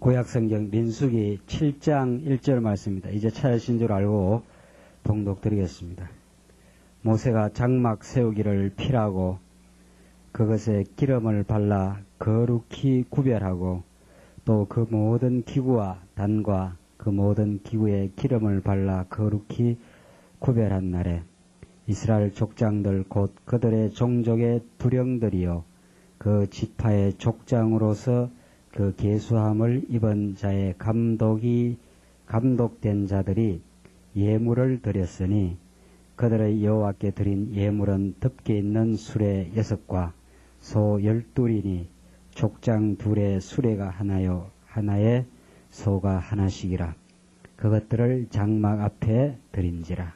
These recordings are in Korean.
구약성경 민수기 7장 1절 말씀입니다. 이제 찾으신 줄 알고 봉독 드리겠습니다. 모세가 장막 세우기를 필하고 그것에 기름을 발라 거룩히 구별하고 또 그 모든 기구와 단과 그 모든 기구에 기름을 발라 거룩히 구별한 날에 이스라엘 족장들 곧 그들의 종족의 두령들이요 그 지파의 족장으로서 그 계수함을 입은 자의 감독된 자들이 예물을 드렸으니 그들의 여호와께 드린 예물은 덮개 있는 수레 6과 소 12이니 족장 2의 수레가 하나요 하나에 소가 하나씩이라. 그것들을 장막 앞에 드린지라.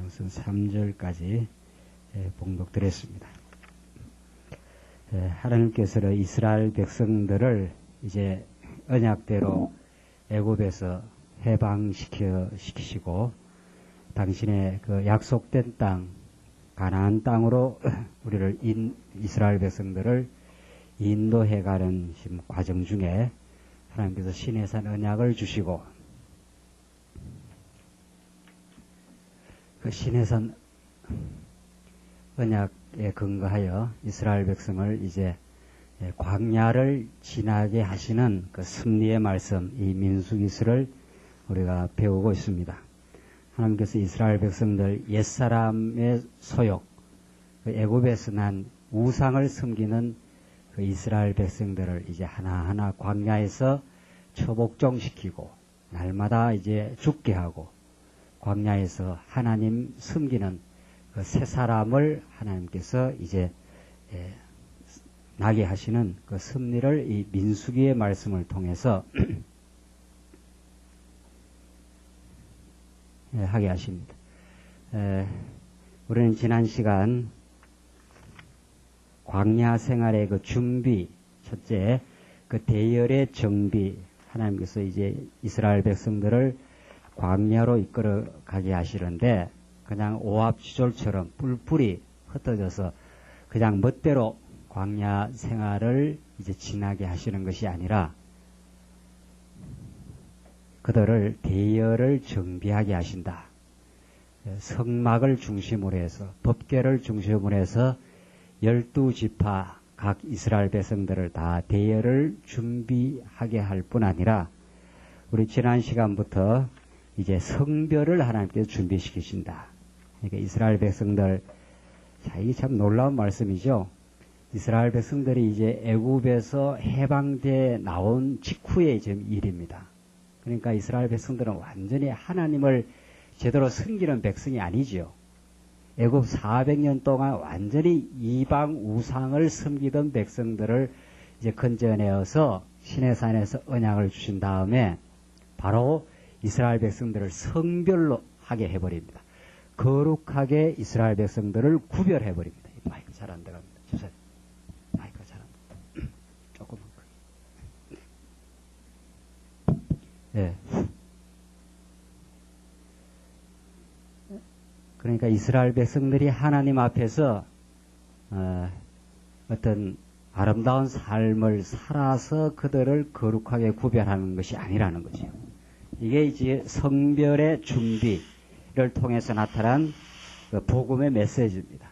우선 3절까지 봉독드렸습니다. 하나님께서는 이스라엘 백성들을 이제 언약대로 애굽에서 해방시키시고 당신의 그 약속된 땅 가나안 땅으로 우리를 이스라엘 백성들을 인도해가는 과정 중에 하나님께서 시내산 언약을 주시고 그 시내산 언약에 근거하여 이스라엘 백성을 이제 광야를 지나게 하시는 그 섭리의 말씀, 이 민수기서를 우리가 배우고 있습니다. 하나님께서 이스라엘 백성들 옛사람의 소욕, 그 애굽에서 난 우상을 섬기는 그 이스라엘 백성들을 이제 하나하나 광야에서 처복종시키고 날마다 이제 죽게 하고 광야에서 하나님 섬기는 그 새 사람을 하나님께서 이제 나게 하시는 그 섭리를 이 민수기의 말씀을 통해서 하게 하십니다. 우리는 지난 시간 광야 생활의 그 준비, 첫째, 그 대열의 정비, 하나님께서 이제 이스라엘 백성들을 광야로 이끌어 가게 하시는데 그냥 오합지졸처럼 뿔뿔이 흩어져서 그냥 멋대로 광야 생활을 이제 지나게 하시는 것이 아니라 그들을 대열을 정비하게 하신다. 성막을 중심으로 해서 법궤를 중심으로 해서 12지파 각 이스라엘 백성들을 다 대열을 준비하게 할 뿐 아니라 우리 지난 시간부터 이제 성별을 하나님께서 준비시키신다. 그러니까 이스라엘 백성들, 자, 이게 참 놀라운 말씀이죠. 이스라엘 백성들이 이제 애굽에서 해방돼 나온 직후의 지금 일입니다. 그러니까 이스라엘 백성들은 완전히 하나님을 제대로 섬기는 백성이 아니죠. 애굽 400년 동안 완전히 이방 우상을 섬기던 백성들을 이제 건져내어서 시내산에서 언약을 주신 다음에 바로 이스라엘 백성들을 성별로 하게 해버립니다. 거룩하게 이스라엘 백성들을 구별해버립니다. 이 마이크 잘 안 들어갑니다. 주세요. 마이크가 잘 안 들어갑니다. 조금만 크게. 예. 그러니까 이스라엘 백성들이 하나님 앞에서 어떤 아름다운 삶을 살아서 그들을 거룩하게 구별하는 것이 아니라는 거죠. 이게 이제 성별의 준비를 통해서 나타난 그 복음의 메시지입니다.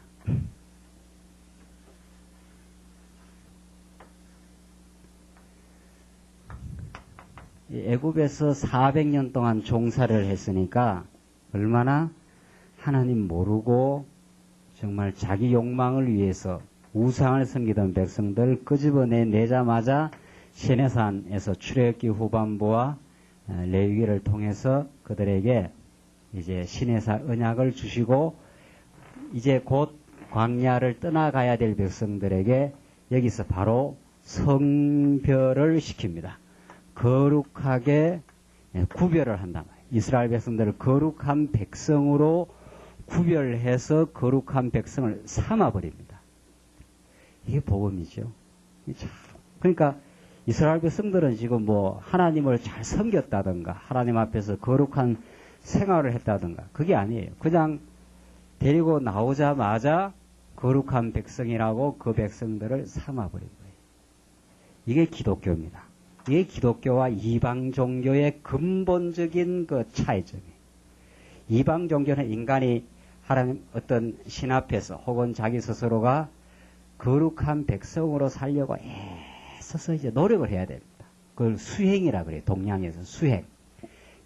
애굽에서 400년 동안 종사를 했으니까 얼마나 하나님 모르고 정말 자기 욕망을 위해서 우상을 섬기던 백성들 끄집어내자마자 시내산에서 출애굽기 후반부와 레위기를 통해서 그들에게 이제 시내산 언약을 주시고 이제 곧 광야를 떠나가야 될 백성들에게 여기서 바로 성별을 시킵니다. 거룩하게 구별을 한단 말이에요. 이스라엘 백성들을 거룩한 백성으로 구별해서 거룩한 백성을 삼아버립니다. 이게 복음이죠. 그러니까 이스라엘 백성들은 지금 뭐 하나님을 잘 섬겼다든가 하나님 앞에서 거룩한 생활을 했다든가 그게 아니에요. 그냥 데리고 나오자마자 거룩한 백성이라고 그 백성들을 삼아버린 거예요. 이게 기독교입니다. 이게 기독교와 이방 종교의 근본적인 그 차이점이에요. 이방 종교는 인간이 하나님 어떤 신 앞에서 혹은 자기 스스로가 거룩한 백성으로 살려고 애써서 이제 노력을 해야 됩니다. 그걸 수행이라 그래요. 동양에서 수행.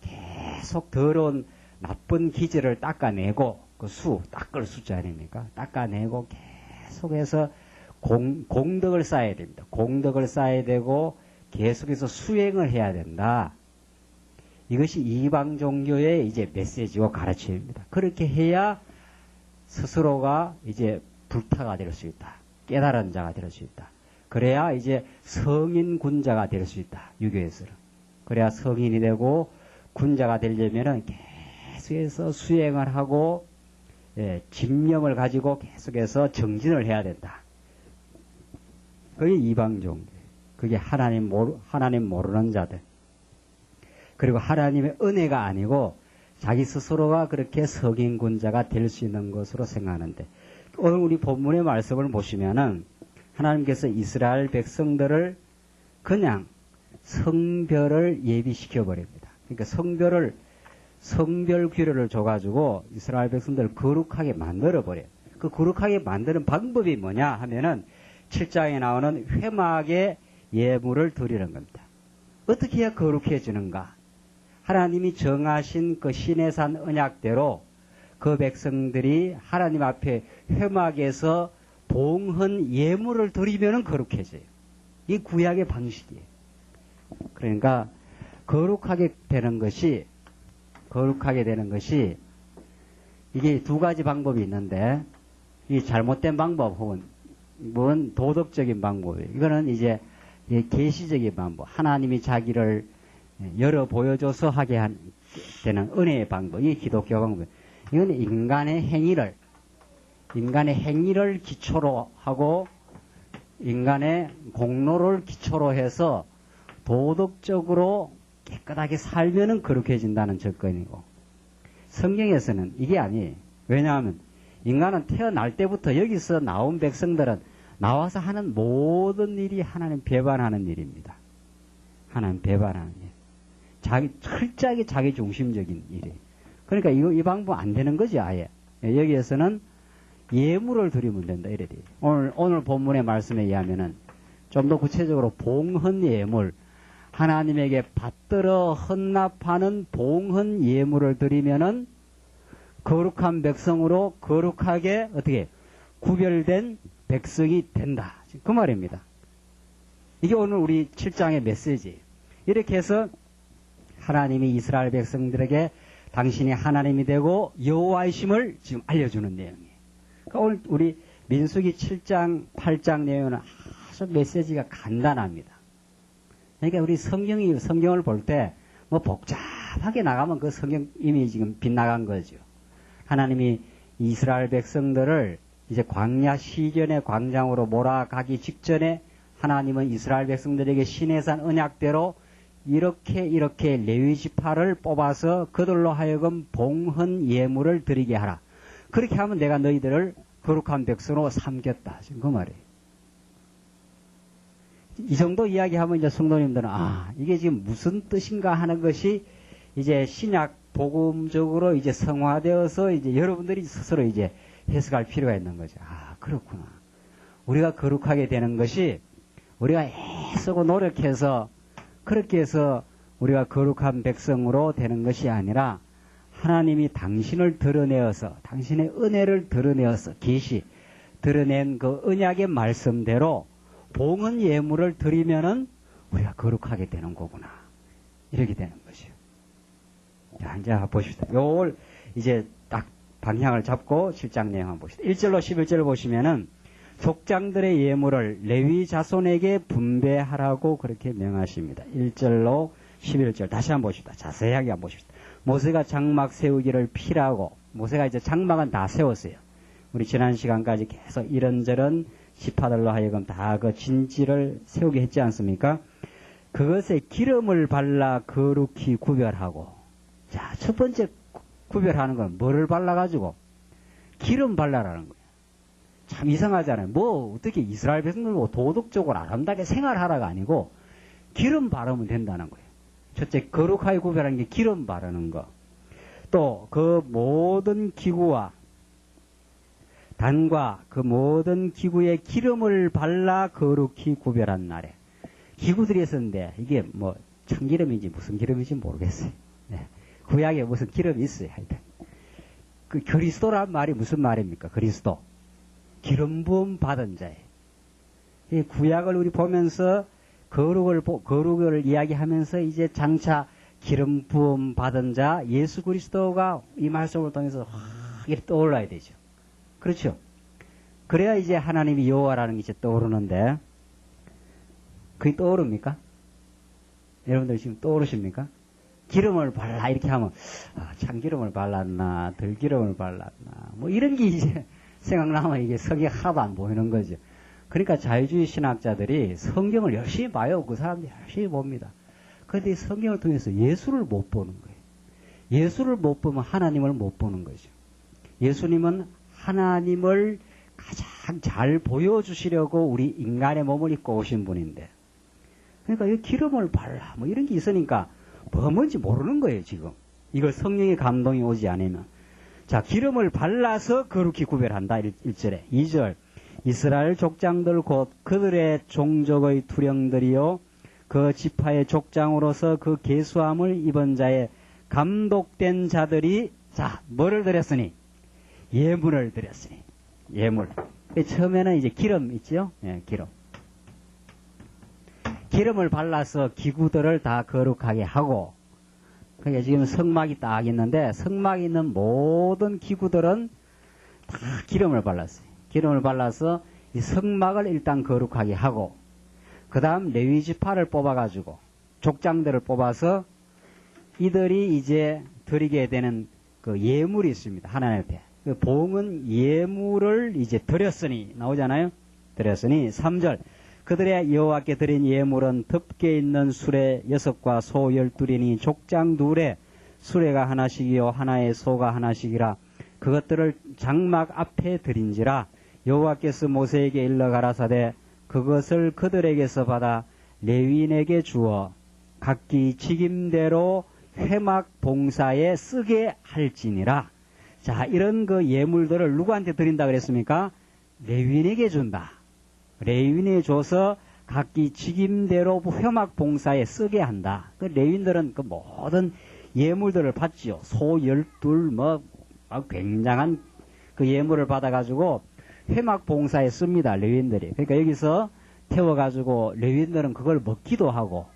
계속 더러운 나쁜 기질을 닦아내고 그 닦을 숫자 아닙니까? 닦아내고 계속해서 공덕을 쌓아야 됩니다. 공덕을 쌓아야 되고 계속해서 수행을 해야 된다. 이것이 이방 종교의 이제 메시지와 가르침입니다. 그렇게 해야 스스로가 이제 불타가 될 수 있다. 깨달은 자가 될 수 있다. 그래야 이제 성인 군자가 될 수 있다. 유교에서는. 그래야 성인이 되고 군자가 되려면은 계속해서 수행을 하고 집념을 가지고 계속해서 정진을 해야 된다. 그게 이방 종교. 그게 하나님 모르는 자들. 그리고 하나님의 은혜가 아니고 자기 스스로가 그렇게 성인군자가 될 수 있는 것으로 생각하는데 오늘 우리 본문의 말씀을 보시면은 하나님께서 이스라엘 백성들을 그냥 성별을 예비시켜 버립니다. 그러니까 성별 규례를 줘가지고 이스라엘 백성들을 거룩하게 만들어 버려요. 그 거룩하게 만드는 방법이 뭐냐 하면은 7장에 나오는 회막의 예물을 드리는 겁니다. 어떻게 해야 거룩해지는가? 하나님이 정하신 그 시내산 언약대로 그 백성들이 하나님 앞에 회막에서 봉헌 예물을 드리면 거룩해져요. 이 구약의 방식이에요. 그러니까 거룩하게 되는 것이 이게 두 가지 방법이 있는데 이 잘못된 방법 혹은 도덕적인 방법이에요. 이거는 이제 계시적인 방법. 하나님이 자기를 열어 보여줘서 하게 되는 은혜의 방법. 이게 기독교 방법. 이건 인간의 행위를 기초로 하고 인간의 공로를 기초로 해서 도덕적으로 깨끗하게 살면은 거룩해진다는 조건이고 성경에서는 이게 아니에요. 왜냐하면 인간은 태어날 때부터 여기서 나온 백성들은 나와서 하는 모든 일이 하나님 배반하는 일입니다. 하나님 배반하는 일. 철저하게 자기 중심적인 일이에요. 그러니까 이 방법 안 되는 거지, 아예. 여기에서는 예물을 드리면 된다, 이래 돼요. 오늘 본문의 말씀에 의하면은 좀 더 구체적으로 봉헌 예물, 하나님에게 받들어 헌납하는 봉헌 예물을 드리면은 거룩한 백성으로 거룩하게 어떻게 구별된 백성이 된다. 그 말입니다. 이게 오늘 우리 7장의 메시지예요. 이렇게 해서 하나님이 이스라엘 백성들에게 당신이 하나님이 되고 여호와이심을 지금 알려주는 내용이에요. 그러니까 오늘 우리 민수기 7장, 8장 내용은 아주 메시지가 간단합니다. 그러니까 우리 성경을 볼 때 뭐 복잡하게 나가면 그 성경 이미 지금 빗나간 거죠. 하나님이 이스라엘 백성들을 이제 광야 시전의 광장으로 몰아가기 직전에 하나님은 이스라엘 백성들에게 시내산 언약대로 이렇게 레위 지파를 뽑아서 그들로 하여금 봉헌 예물을 드리게 하라. 그렇게 하면 내가 너희들을 거룩한 백성으로 삼겠다. 지금 그 말이에요. 이 정도 이야기하면 이제 성도님들은 이게 지금 무슨 뜻인가 하는 것이 이제 신약 복음적으로 이제 성화되어서 이제 여러분들이 스스로 이제 해석할 필요가 있는 거죠. 그렇구나. 우리가 거룩하게 되는 것이 우리가 애쓰고 노력해서 그렇게 해서 우리가 거룩한 백성으로 되는 것이 아니라 하나님이 당신을 드러내어서 당신의 은혜를 드러내어서 드러낸 그 언약의 말씀대로 봉헌 예물을 드리면은 우리가 거룩하게 되는 거구나. 이렇게 되는 것이요. 자, 이제 보십시다. 요걸 이제 딱 방향을 잡고 7장 내용 한번 봅시다. 1절로 11절을 보시면은 족장들의 예물을 레위 자손에게 분배하라고 그렇게 명하십니다. 1절로 11절 다시 한번 봅시다. 자세하게 한번 봅시다. 모세가 장막 세우기를 피라고 모세가 이제 장막은 다 세웠어요. 우리 지난 시간까지 계속 이런저런 지파들로 하여금 다 그 진지를 세우게 했지 않습니까? 그것에 기름을 발라 거룩히 구별하고 자, 첫 번째 구별하는 건 뭐를 발라가지고 기름 발라라는 거예요. 참 이상하잖아요. 어떻게 이스라엘 백성들 도덕적으로 아름답게 생활하라가 아니고 기름 바르면 된다는 거예요. 첫째, 거룩하게 구별하는 게 기름 바르는 거. 또 그 모든 기구와 단과 그 모든 기구에 기름을 발라 거룩히 구별한 날에. 기구들이 있었는데 이게 뭐 참기름인지 무슨 기름인지 모르겠어요. 네. 구약에 무슨 기름이 있어요. 하여튼. 그 그리스도란 말이 무슨 말입니까? 그리스도. 기름 부음 받은 자예요. 이 구약을 우리 보면서 거룩을 이야기하면서 이제 장차 기름 부음 받은 자 예수 그리스도가 이 말씀을 통해서 확 이렇게 떠올라야 되죠. 그렇죠? 그래야 이제 하나님이 여호와라는 게 이제 떠오르는데 그게 떠오릅니까? 여러분들 지금 떠오르십니까? 기름을 발라 이렇게 하면 참기름을 발랐나 들기름을 발랐나 뭐 이런 게 이제 생각나면 이게 성경이 하나도 안 보이는 거죠. 그러니까 자유주의 신학자들이 성경을 열심히 봐요. 그 사람들이 열심히 봅니다. 그런데 성경을 통해서 예수를 못 보는 거예요. 예수를 못 보면 하나님을 못 보는 거죠. 예수님은 하나님을 가장 잘 보여주시려고 우리 인간의 몸을 입고 오신 분인데 그러니까 이 기름을 발라 뭐 이런 게 있으니까 뭐 뭔지 모르는 거예요 지금. 이걸 성령의 감동이 오지 않으면. 자, 기름을 발라서 거룩히 구별한다. 1절에. 2절. 이스라엘 족장들 곧 그들의 종족의 투령들이요 그 지파의 족장으로서 그 계수함을 입은 자의 감독된 자들이 자 뭐를 드렸으니 예물을 드렸으니 예물. 처음에는 이제 기름 있죠? 예, 기름. 기름을 발라서 기구들을 다 거룩하게 하고 그러니까 지금 성막이 딱 있는데 성막에 있는 모든 기구들은 다 기름을 발랐어요. 기름을 발라서 이 성막을 일단 거룩하게 하고 그 다음 레위 지파를 뽑아가지고 족장들을 뽑아서 이들이 이제 드리게 되는 그 예물이 있습니다. 하나님 앞에. 그 봉은 예물을 이제 드렸으니 나오잖아요. 드렸으니 3절 그들의 여호와께 드린 예물은 덮개 있는 수레 6과 소 12이니 족장 2에 수레가 하나씩이요 하나의 소가 하나씩이라 그것들을 장막 앞에 드린지라 여호와께서 모세에게 일러 가라사대 그것을 그들에게서 받아 레위인에게 주어 각기 직임대로 회막 봉사에 쓰게 할지니라. 자, 이런 그 예물들을 누구한테 드린다 그랬습니까? 레위인에게 준다. 레위인에 줘서 각기 직임대로 회막 봉사에 쓰게 한다. 그 레위인들은 그 모든 예물들을 받지요. 소 12, 굉장한 그 예물을 받아가지고 회막 봉사에 씁니다. 레위인들이. 그러니까 여기서 태워가지고 레위인들은 그걸 먹기도 하고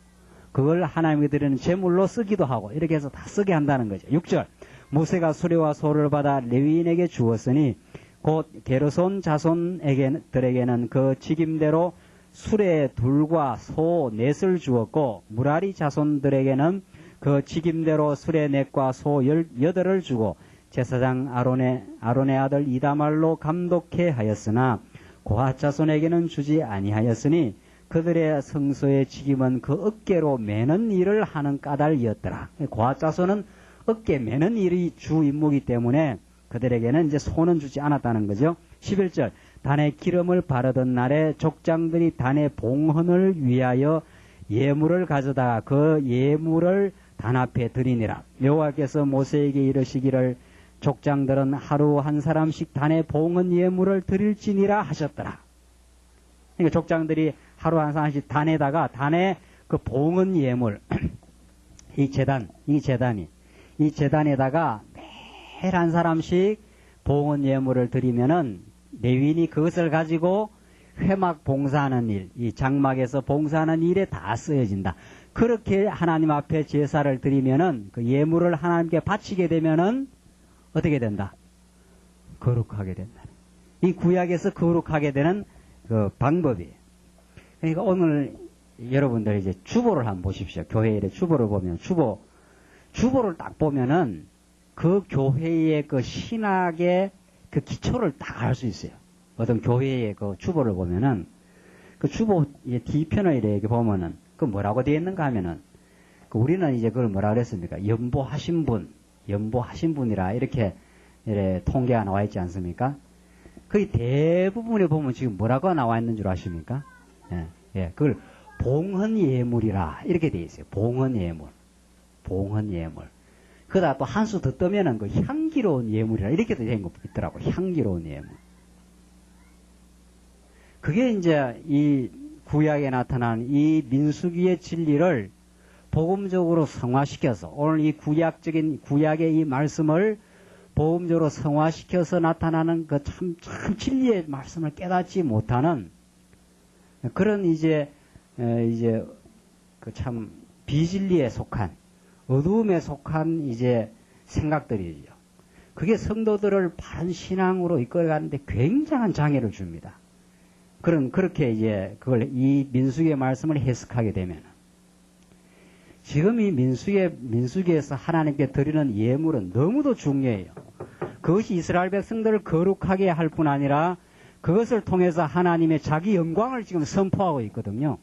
그걸 하나님께 드리는 제물로 쓰기도 하고 이렇게 해서 다 쓰게 한다는 거죠. 6절 모세가 수레와 소를 받아 레위인에게 주었으니 곧 게르손 자손들에게는 그 직임대로 수레 둘과 소 넷을 주었고 무라리 자손들에게는 그 직임대로 수레 넷과 소 18을 주고 제사장 아론의 아들 이다말로 감독해 하였으나 고핫 자손에게는 주지 아니하였으니 그들의 성소의 직임은 그 어깨로 매는 일을 하는 까닭이었더라. 고핫 자손은 어깨 매는 일이 주 임무이기 때문에 그들에게는 이제 소는 주지 않았다는 거죠. 11절 단에 기름을 바르던 날에 족장들이 단의 봉헌을 위하여 예물을 가져다가 그 예물을 단 앞에 드리니라. 여호와께서 모세에게 이르시기를 족장들은 하루 한 사람씩 단의 봉헌 예물을 드릴지니라 하셨더라. 그러니까 족장들이 하루 한 사람씩 단에다가 단의 그 봉헌 예물 이 재단에다가 매일 한 사람씩 봉헌 예물을 드리면은 레위인이 그것을 가지고 회막 봉사하는 일, 이 장막에서 봉사하는 일에 다 쓰여진다. 그렇게 하나님 앞에 제사를 드리면은 그 예물을 하나님께 바치게 되면은 어떻게 된다? 거룩하게 된다. 이 구약에서 거룩하게 되는 그 방법이에요. 그러니까 오늘 여러분들 이제 주보를 한번 보십시오. 교회의 주보를 보면 주보를 딱 보면은 그 교회의 그 신학의 그 기초를 딱 알 수 있어요. 어떤 교회의 그 주보를 보면은 그 주보 뒤편을 이렇게 보면은 그 뭐라고 되어 있는가 하면은 그 우리는 이제 그걸 뭐라 그랬습니까? 연보하신 분이라 이렇게 통계가 나와 있지 않습니까? 거의 대부분에 보면 지금 뭐라고 나와 있는 줄 아십니까? 그걸 봉헌 예물이라 이렇게 돼 있어요. 봉헌 예물. 봉헌 예물. 그러다 또 한 수 더 뜨면은 그 향기로운 예물이라 이렇게 된 거 있더라고. 향기로운 예물. 그게 이제 이 구약에 나타난 이 민수기의 진리를 복음적으로 성화시켜서 오늘 이 구약의 이 말씀을 복음적으로 성화시켜서 나타나는 그 참 진리의 말씀을 깨닫지 못하는 그런 이제 그 참 비진리에 속한 어두움에 속한 이제 생각들이죠. 그게 성도들을 바른 신앙으로 이끌어가는데 굉장한 장애를 줍니다. 그렇게 이제 그걸 이 민수기의 말씀을 해석하게 되면 지금 이 민수기에서 하나님께 드리는 예물은 너무도 중요해요. 그것이 이스라엘 백성들을 거룩하게 할 뿐 아니라 그것을 통해서 하나님의 자기 영광을 지금 선포하고 있거든요.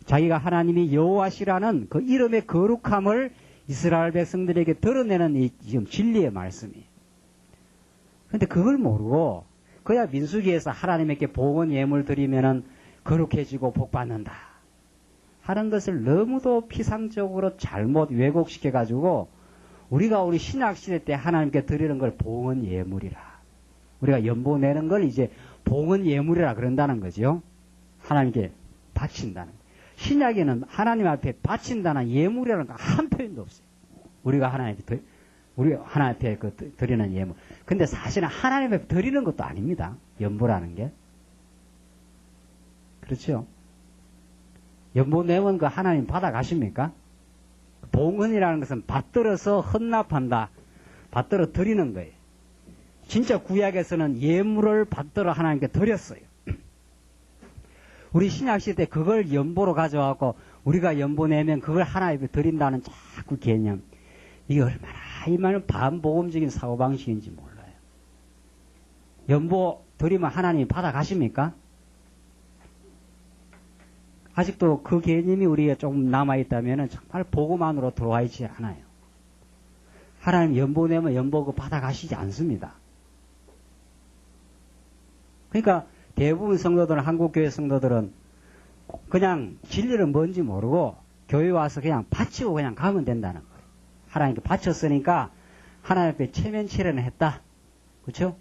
자기가 하나님이 여호와시라는 그 이름의 거룩함을 이스라엘 백성들에게 드러내는 이 지금 진리의 말씀이에요. 그런데 그걸 모르고 그야 민수기에서 하나님에게 봉헌 예물 드리면은 거룩해지고 복받는다 하는 것을 너무도 피상적으로 잘못 왜곡시켜가지고 우리가 우리 신약시대 때 하나님께 드리는 걸 봉헌 예물이라 우리가 연보 내는 걸 이제 봉헌 예물이라 그런다는 거죠. 하나님께 바친다는 거예요. 신약에는 하나님 앞에 바친다는 예물이라는 거 한 표현도 없어요. 우리가 하나님 앞에 드리는 예물. 근데 사실은 하나님 앞에 드리는 것도 아닙니다. 연보라는 게. 그렇죠? 연보 내면 그 하나님 받아가십니까? 봉헌이라는 것은 받들어서 헌납한다. 받들어 드리는 거예요. 진짜 구약에서는 예물을 받들어 하나님께 드렸어요. 우리 신약시대 그걸 연보로 가져와서 우리가 연보 내면 그걸 하나님께 드린다는 자꾸 개념. 이게 얼마나 이만한 반복음적인 사고방식인지 몰라요. 연보 드리면 하나님이 받아가십니까? 아직도 그 개념이 우리가 조금 남아있다면 정말 복음 안으로 들어와 있지 않아요. 하나님 연보 내면 연보 그거 받아가시지 않습니다. 그러니까 대부분 성도들은, 한국교회 성도들은 그냥 진리는 뭔지 모르고 교회 와서 그냥 바치고 그냥 가면 된다는 거예요. 하나님께 바쳤으니까 하나님 앞에 체면 치레는 했다. 그렇죠?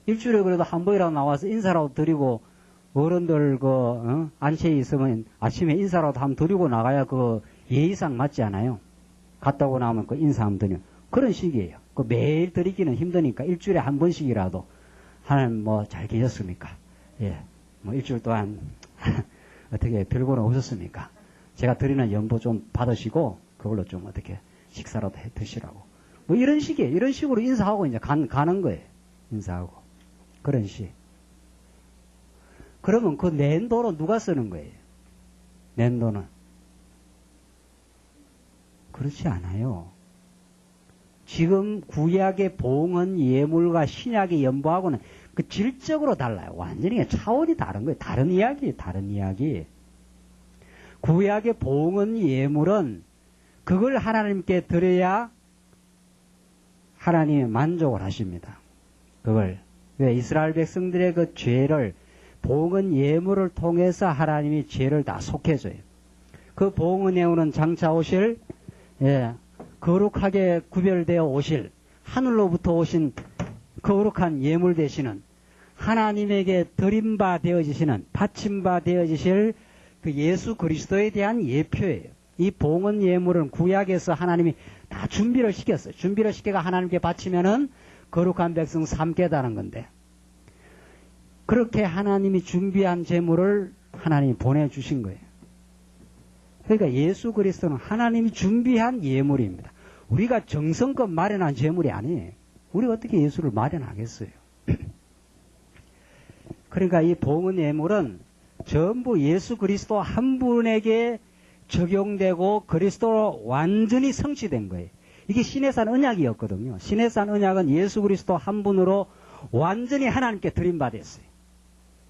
일주일에 그래도 한 번이라도 나와서 인사라도 드리고 어른들 안채에 있으면 아침에 인사라도 한번 드리고 나가야 그 예의상 맞지 않아요? 갔다 오고 나면 그 인사 한번 드리면 그런 식이에요. 그 매일 드리기는 힘드니까 일주일에 한 번씩이라도 하나님 뭐 잘 계셨습니까? 예, 뭐 일주일 동안 어떻게 별거는 없었습니까? 제가 드리는 연보 좀 받으시고 그걸로 좀 어떻게 식사라도 해 드시라고. 뭐 이런 식이에요. 이런 식으로 인사하고 이제 가는 거예요. 인사하고. 그런 식. 그러면 그 낸 돈은 누가 쓰는 거예요? 낸 돈은. 그렇지 않아요. 지금 구약의 봉헌 예물과 신약의 연보하고는 그 질적으로 달라요. 완전히 차원이 다른 거예요. 다른 이야기예요. 다른 이야기. 구약의 봉헌 예물은 그걸 하나님께 드려야 하나님이 만족을 하십니다. 그걸. 왜? 이스라엘 백성들의 그 죄를 봉헌 예물을 통해서 하나님이 죄를 다 속해줘요. 그 봉헌 예물은 장차 오실 거룩하게 구별되어 오실 하늘로부터 오신 거룩한 예물 되시는 하나님에게 드린 바 되어지시는 바친 바 되어지실 그 예수 그리스도에 대한 예표예요. 이 봉헌 예물은 구약에서 하나님이 다 준비를 시켰어요. 준비를 시켜가 하나님께 바치면은 거룩한 백성 삼겠다는 건데 그렇게 하나님이 준비한 제물을 하나님이 보내주신 거예요. 그러니까 예수 그리스도는 하나님이 준비한 예물입니다. 우리가 정성껏 마련한 제물이 아니에요. 우리가 어떻게 예수를 마련하겠어요? 그러니까 이 봉헌 예물은 전부 예수 그리스도 한 분에게 적용되고 그리스도로 완전히 성취된 거예요. 이게 시내산 언약이었거든요. 시내산 언약은 예수 그리스도 한 분으로 완전히 하나님께 드린 바 됐어요.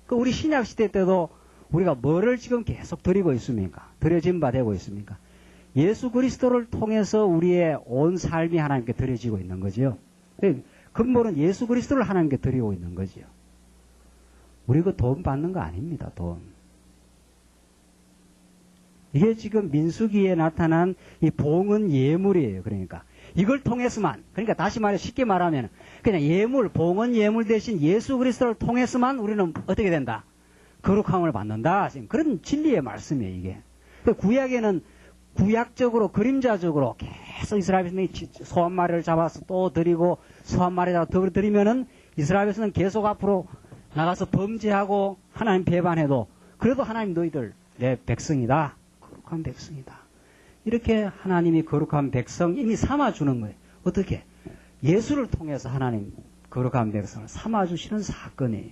그 우리 신약 시대 때도 우리가 뭐를 지금 계속 드리고 있습니까? 드려진 바 되고 있습니까? 예수 그리스도를 통해서 우리의 온 삶이 하나님께 드려지고 있는 거죠. 근본은 예수 그리스도를 하나님께 드리고 있는 거죠. 우리 그 돈 받는 거 아닙니다. 돈. 이게 지금 민수기에 나타난 이 봉헌 예물이에요. 그러니까 이걸 통해서만, 그러니까 다시 말해 쉽게 말하면 그냥 예물, 봉헌 예물 대신 예수 그리스도를 통해서만 우리는 어떻게 된다? 거룩함을 받는다. 지금 그런 진리의 말씀이에요, 이게. 구약에는 구약적으로, 그림자적으로 계속 이스라엘 백성이 소 한 마리를 잡아서 또 드리고 소 한 마리 잡아서 더 드리면은 이스라엘 백성은 계속 앞으로 나가서 범죄하고 하나님 배반해도 그래도 하나님 너희들 내 백성이다. 거룩한 백성이다. 이렇게 하나님이 거룩한 백성 이미 삼아주는 거예요. 어떻게? 예수를 통해서 하나님 거룩한 백성을 삼아주시는 사건이에요.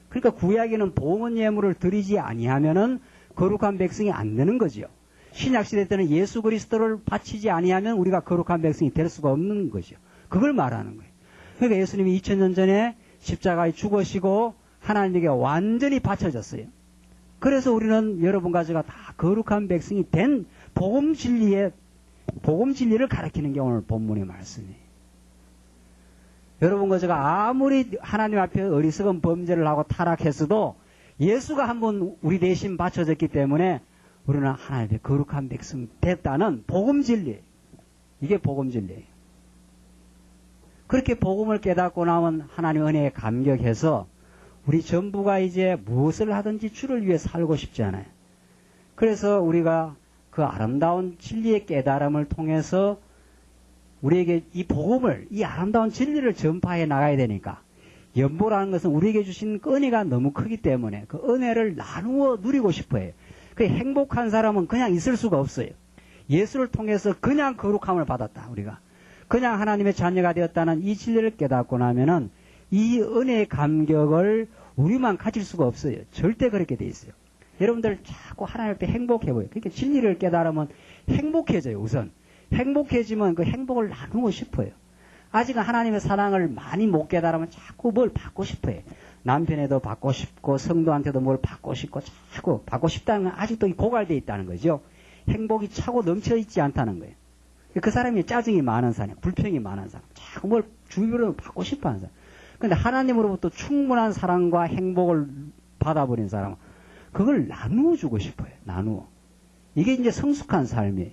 그러니까 구약에는 봉헌 예물을 드리지 아니하면은 거룩한 백성이 안 되는 거지요. 신약시대 때는 예수 그리스도를 바치지 아니하면 우리가 거룩한 백성이 될 수가 없는 거죠. 그걸 말하는 거예요. 그러니까 예수님이 2000년 전에 십자가에 죽으시고 하나님에게 완전히 바쳐졌어요. 그래서 우리는 여러분과 제가 다 거룩한 백성이 된 복음 진리를 가르치는 게 오늘 본문의 말씀이에요. 여러분과 제가 아무리 하나님 앞에 어리석은 범죄를 하고 타락했어도 예수가 한번 우리 대신 바쳐졌기 때문에 우리는 하나님의 거룩한 백성 됐다는 복음 진리. 이게 복음 진리예요. 그렇게 복음을 깨닫고 나면 하나님 은혜에 감격해서 우리 전부가 이제 무엇을 하든지 주를 위해 살고 싶지 않아요. 그래서 우리가 그 아름다운 진리의 깨달음을 통해서 우리에게 이 복음을, 이 아름다운 진리를 전파해 나가야 되니까 연보라는 것은 우리에게 주신 은혜가 너무 크기 때문에 그 은혜를 나누어 누리고 싶어요. 그 행복한 사람은 그냥 있을 수가 없어요. 예수를 통해서 그냥 거룩함을 받았다. 우리가 그냥 하나님의 자녀가 되었다는 이 진리를 깨닫고 나면은 이 은혜의 감격을 우리만 가질 수가 없어요. 절대 그렇게 돼 있어요. 여러분들 자꾸 하나님 앞에 행복해 보여요. 그러니까 진리를 깨달으면 행복해져요. 우선 행복해지면 그 행복을 나누고 싶어요. 아직은 하나님의 사랑을 많이 못 깨달으면 자꾸 뭘 받고 싶어요. 남편에도 받고 싶고 성도한테도 뭘 받고 싶고 자꾸 받고 싶다는 건 아직도 고갈되어 있다는 거죠. 행복이 차고 넘쳐 있지 않다는 거예요. 그 사람이 짜증이 많은 사람, 불평이 많은 사람, 자꾸 뭘 주위로 받고 싶어 하는 사람. 그런데 하나님으로부터 충분한 사랑과 행복을 받아버린 사람은 그걸 나누어 주고 싶어요. 나누어. 이게 이제 성숙한 삶이에요.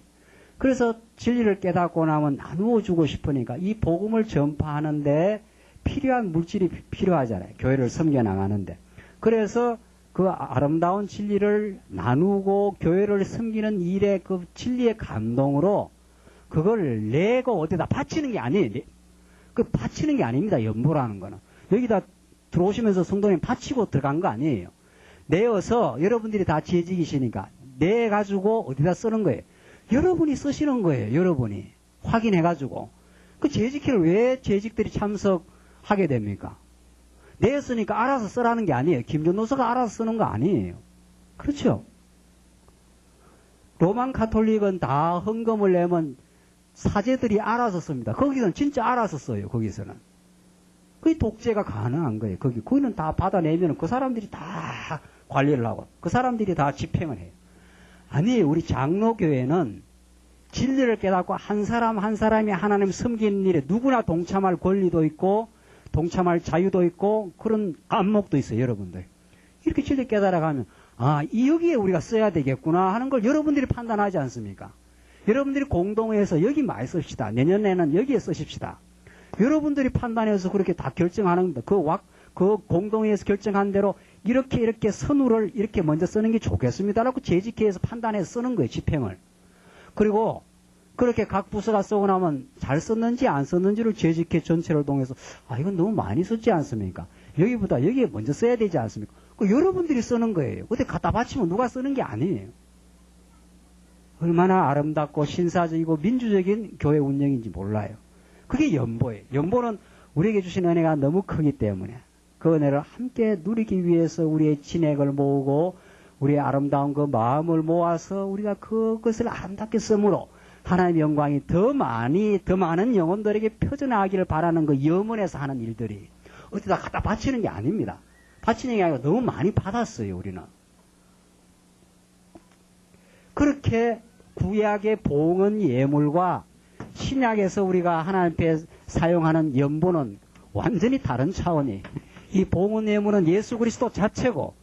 그래서 진리를 깨닫고 나면 나누어 주고 싶으니까 이 복음을 전파하는데 필요한 물질이 필요하잖아요. 교회를 섬겨 나가는데. 그래서 그 아름다운 진리를 나누고 교회를 섬기는 일의 그 진리의 감동으로 그걸 내고 어디다 바치는 게 아니에요. 그 바치는 게 아닙니다. 연보라는 거는. 여기다 들어오시면서 성도님 바치고 들어간 거 아니에요. 내어서 여러분들이 다 재직이시니까 내가지고 어디다 쓰는 거예요. 여러분이 쓰시는 거예요. 여러분이. 확인해가지고. 그 재직회를 왜 재직들이 참석하게 됩니까? 내었으니까 알아서 쓰라는 게 아니에요. 김전도서가 알아서 쓰는 거 아니에요. 그렇죠? 로만 카톨릭은 다 헌금을 내면 사제들이 알아서 씁니다. 거기서는 진짜 알아서 써요. 거기서는. 그게 독재가 가능한 거예요. 거기는 다 받아내면 그 사람들이 다 관리를 하고 그 사람들이 다 집행을 해요. 아니에요. 우리 장로교회는 진리를 깨닫고 한 사람 한 사람이 하나님 섬기는 일에 누구나 동참할 권리도 있고 동참할 자유도 있고 그런 안목도 있어요. 여러분들. 이렇게 진리 깨달아가면 여기에 우리가 써야 되겠구나 하는 걸 여러분들이 판단하지 않습니까? 여러분들이 공동회에서 여기 많이 씁시다. 내년에는 여기에 쓰십시다. 여러분들이 판단해서 그렇게 다 결정하는 겁니다. 그 공동회에서 결정한 대로 이렇게 선우를 이렇게 먼저 쓰는 게 좋겠습니다라고 재직회에서 판단해서 쓰는 거예요. 집행을. 그리고 그렇게 각 부서가 쓰고 나면 잘 썼는지 안 썼는지를 재직회 전체를 통해서 이건 너무 많이 썼지 않습니까? 여기보다 여기에 먼저 써야 되지 않습니까? 그 여러분들이 쓰는 거예요. 어디 갖다 바치면 누가 쓰는 게 아니에요. 얼마나 아름답고 신사적이고 민주적인 교회 운영인지 몰라요. 그게 연보예요. 연보는 우리에게 주신 은혜가 너무 크기 때문에 그 은혜를 함께 누리기 위해서 우리의 진액을 모으고 우리의 아름다운 그 마음을 모아서 우리가 그것을 아름답게 쓰므로 하나님의 영광이 더 많은 영혼들에게 펴져나가기를 바라는 그 염원에서 하는 일들이 어디다 갖다 바치는 게 아닙니다. 바치는 게 아니라 너무 많이 받았어요. 우리는. 그렇게 구약의 봉헌 예물과 신약에서 우리가 하나님 앞에 사용하는 연보는 완전히 다른 차원이에요. 이 봉헌 예물은 예수 그리스도 자체고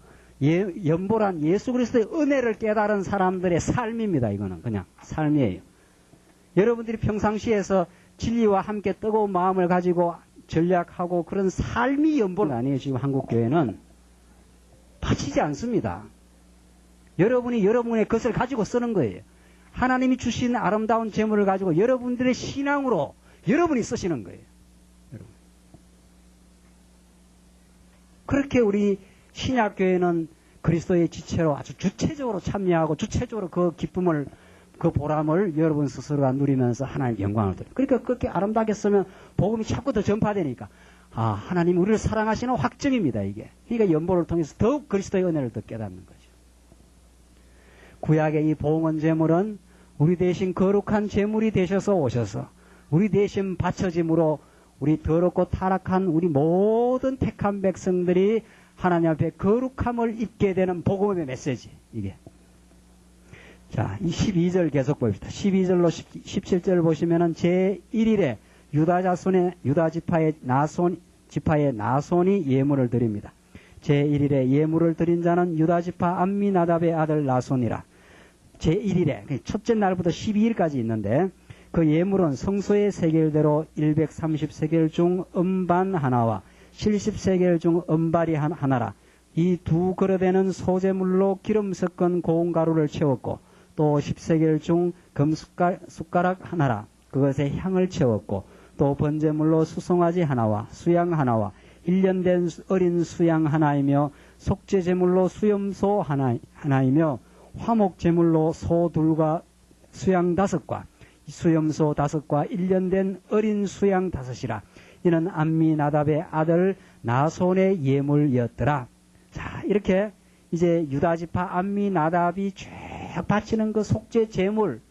연보란 예수 그리스도의 은혜를 깨달은 사람들의 삶입니다. 이거는 그냥 삶이에요. 여러분들이 평상시에서 진리와 함께 뜨거운 마음을 가지고 전략하고 그런 삶이 연보는 아니에요. 지금 한국교회는 바치지 않습니다. 여러분이 여러분의 것을 가지고 쓰는 거예요. 하나님이 주신 아름다운 재물을 가지고 여러분들의 신앙으로 여러분이 쓰시는 거예요. 여러분. 그렇게 우리 신약교회는 그리스도의 지체로 아주 주체적으로 참여하고 주체적으로 그 기쁨을 그 보람을 여러분 스스로가 누리면서 하나님 영광을 드려요. 그러니까 그렇게 아름답게 쓰면 복음이 자꾸 더 전파되니까 하나님 우리를 사랑하시는 확증입니다. 이게. 그러니까 연보를 통해서 더욱 그리스도의 은혜를 더 깨닫는 거죠. 구약의 이 봉헌 제물은 우리 대신 거룩한 제물이 되셔서 오셔서 우리 대신 바쳐짐으로 우리 더럽고 타락한 우리 모든 택한 백성들이 하나님 앞에 거룩함을 입게 되는 복음의 메시지 이게. 자, 이 12절 계속 봅시다. 12절로 17절 보시면은 제1일에 유다 지파의 나손이 예물을 드립니다. 제1일에 예물을 드린 자는 유다 지파 암미나답의 아들 나손이라. 제1일에 첫째 날부터 12일까지 있는데 그 예물은 성소의 세겔대로 130세겔 중 음반 하나와 70세겔 중 음발이 하나라. 이 두 그릇에는 소재물로 기름 섞은 고운 가루를 채웠고 또 10세겔 중 금숟가락 하나라. 그것에 향을 채웠고 또 번제물로 수송아지 하나와 수양 하나와 1년 된 어린 수양 하나이며 속죄제물로 수염소 하나이며 화목제물로 소 둘과 수양 5과 수염소 5과 1년 된 어린 수양 5이라. 이는 암미나답의 아들 나손의 예물이었더라. 자, 이렇게 이제 유다지파 암미나답이 쫙 바치는 그 속죄제물,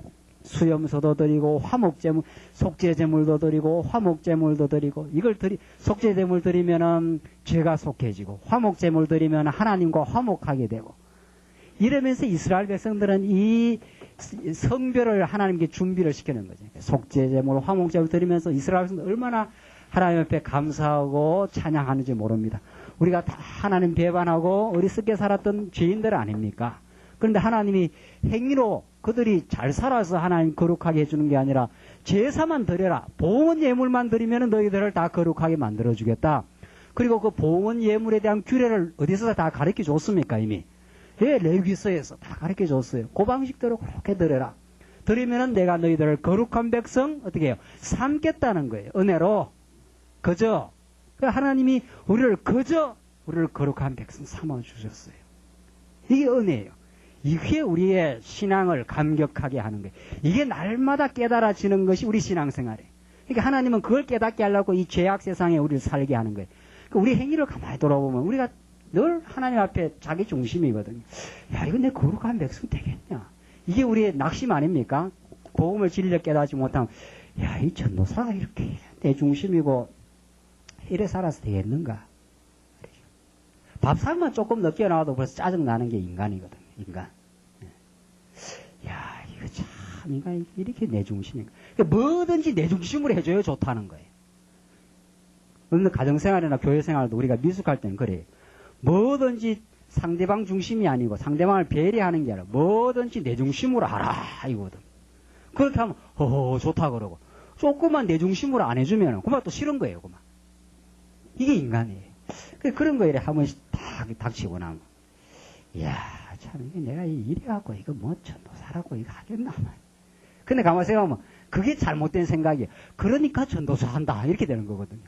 수염소도 드리고 화목제물, 속죄제물도 드리고 화목제물도 드리고 이걸 속죄제물 드리면은 죄가 속해지고 화목제물 드리면 하나님과 화목하게 되고 이러면서 이스라엘 백성들은 이 성별을 하나님께 준비를 시키는 거죠. 속죄제물, 화목제물 드리면서 이스라엘 백성들 얼마나 하나님 앞에 감사하고 찬양하는지 모릅니다. 우리가 다 하나님 배반하고 어리석게 살았던 죄인들 아닙니까? 그런데 하나님이 행위로 그들이 잘 살아서 하나님 거룩하게 해주는 게 아니라 제사만 드려라. 봉헌 예물만 드리면 너희들을 다 거룩하게 만들어주겠다. 그리고 그 봉헌 예물에 대한 규례를 어디서 다 가르쳐 줬습니까 이미? 예, 레위기서에서 다 가르쳐 줬어요. 그 방식대로 그렇게 드려라. 드리면은 내가 너희들을 거룩한 백성 어떻게 해요? 삼겠다는 거예요. 은혜로. 그저 하나님이 우리를 거룩한 백성 삼아주셨어요. 이게 은혜예요. 이게 우리의 신앙을 감격하게 하는 거예요. 이게 날마다 깨달아지는 것이 우리 신앙생활이에요. 그러니까 하나님은 그걸 깨닫게 하려고 이 죄악 세상에 우리를 살게 하는 거예요. 그러니까 우리 행위를 가만히 돌아보면 우리가 늘 하나님 앞에 자기 중심이거든요. 야, 이거 내 거룩한 백성 되겠냐? 이게 우리의 낙심 아닙니까? 복음을 진리를 깨닫지 못하면 야, 이 전도사가 이렇게 내 중심이고 이래 살아서 되겠는가? 밥상만 조금 늦게 나와도 벌써 짜증나는 게 인간이거든요. 인간. 야, 이거 참 인간이 이렇게 내 중심인가? 그러니까 뭐든지 내 중심으로 해줘야 좋다는 거예요. 그런데 가정생활이나 교회생활도 우리가 미숙할 때는 그래요. 뭐든지 상대방 중심이 아니고 상대방을 배려하는 게 아니라 뭐든지 내 중심으로 하라 이거거든. 그렇게 하면 허허 좋다 그러고 조금만 내 중심으로 안 해주면 그만 또 싫은 거예요. 그만. 이게 인간이에요. 그런 거 이래 한 번씩 딱 닥치고 나면 이야 참 이게 내가 이래갖고 이거 뭐 전도사라고 이거 하겠나 말이야. 근데 가만히 생각하면 그게 잘못된 생각이에요. 그러니까 전도사 한다 이렇게 되는 거거든요.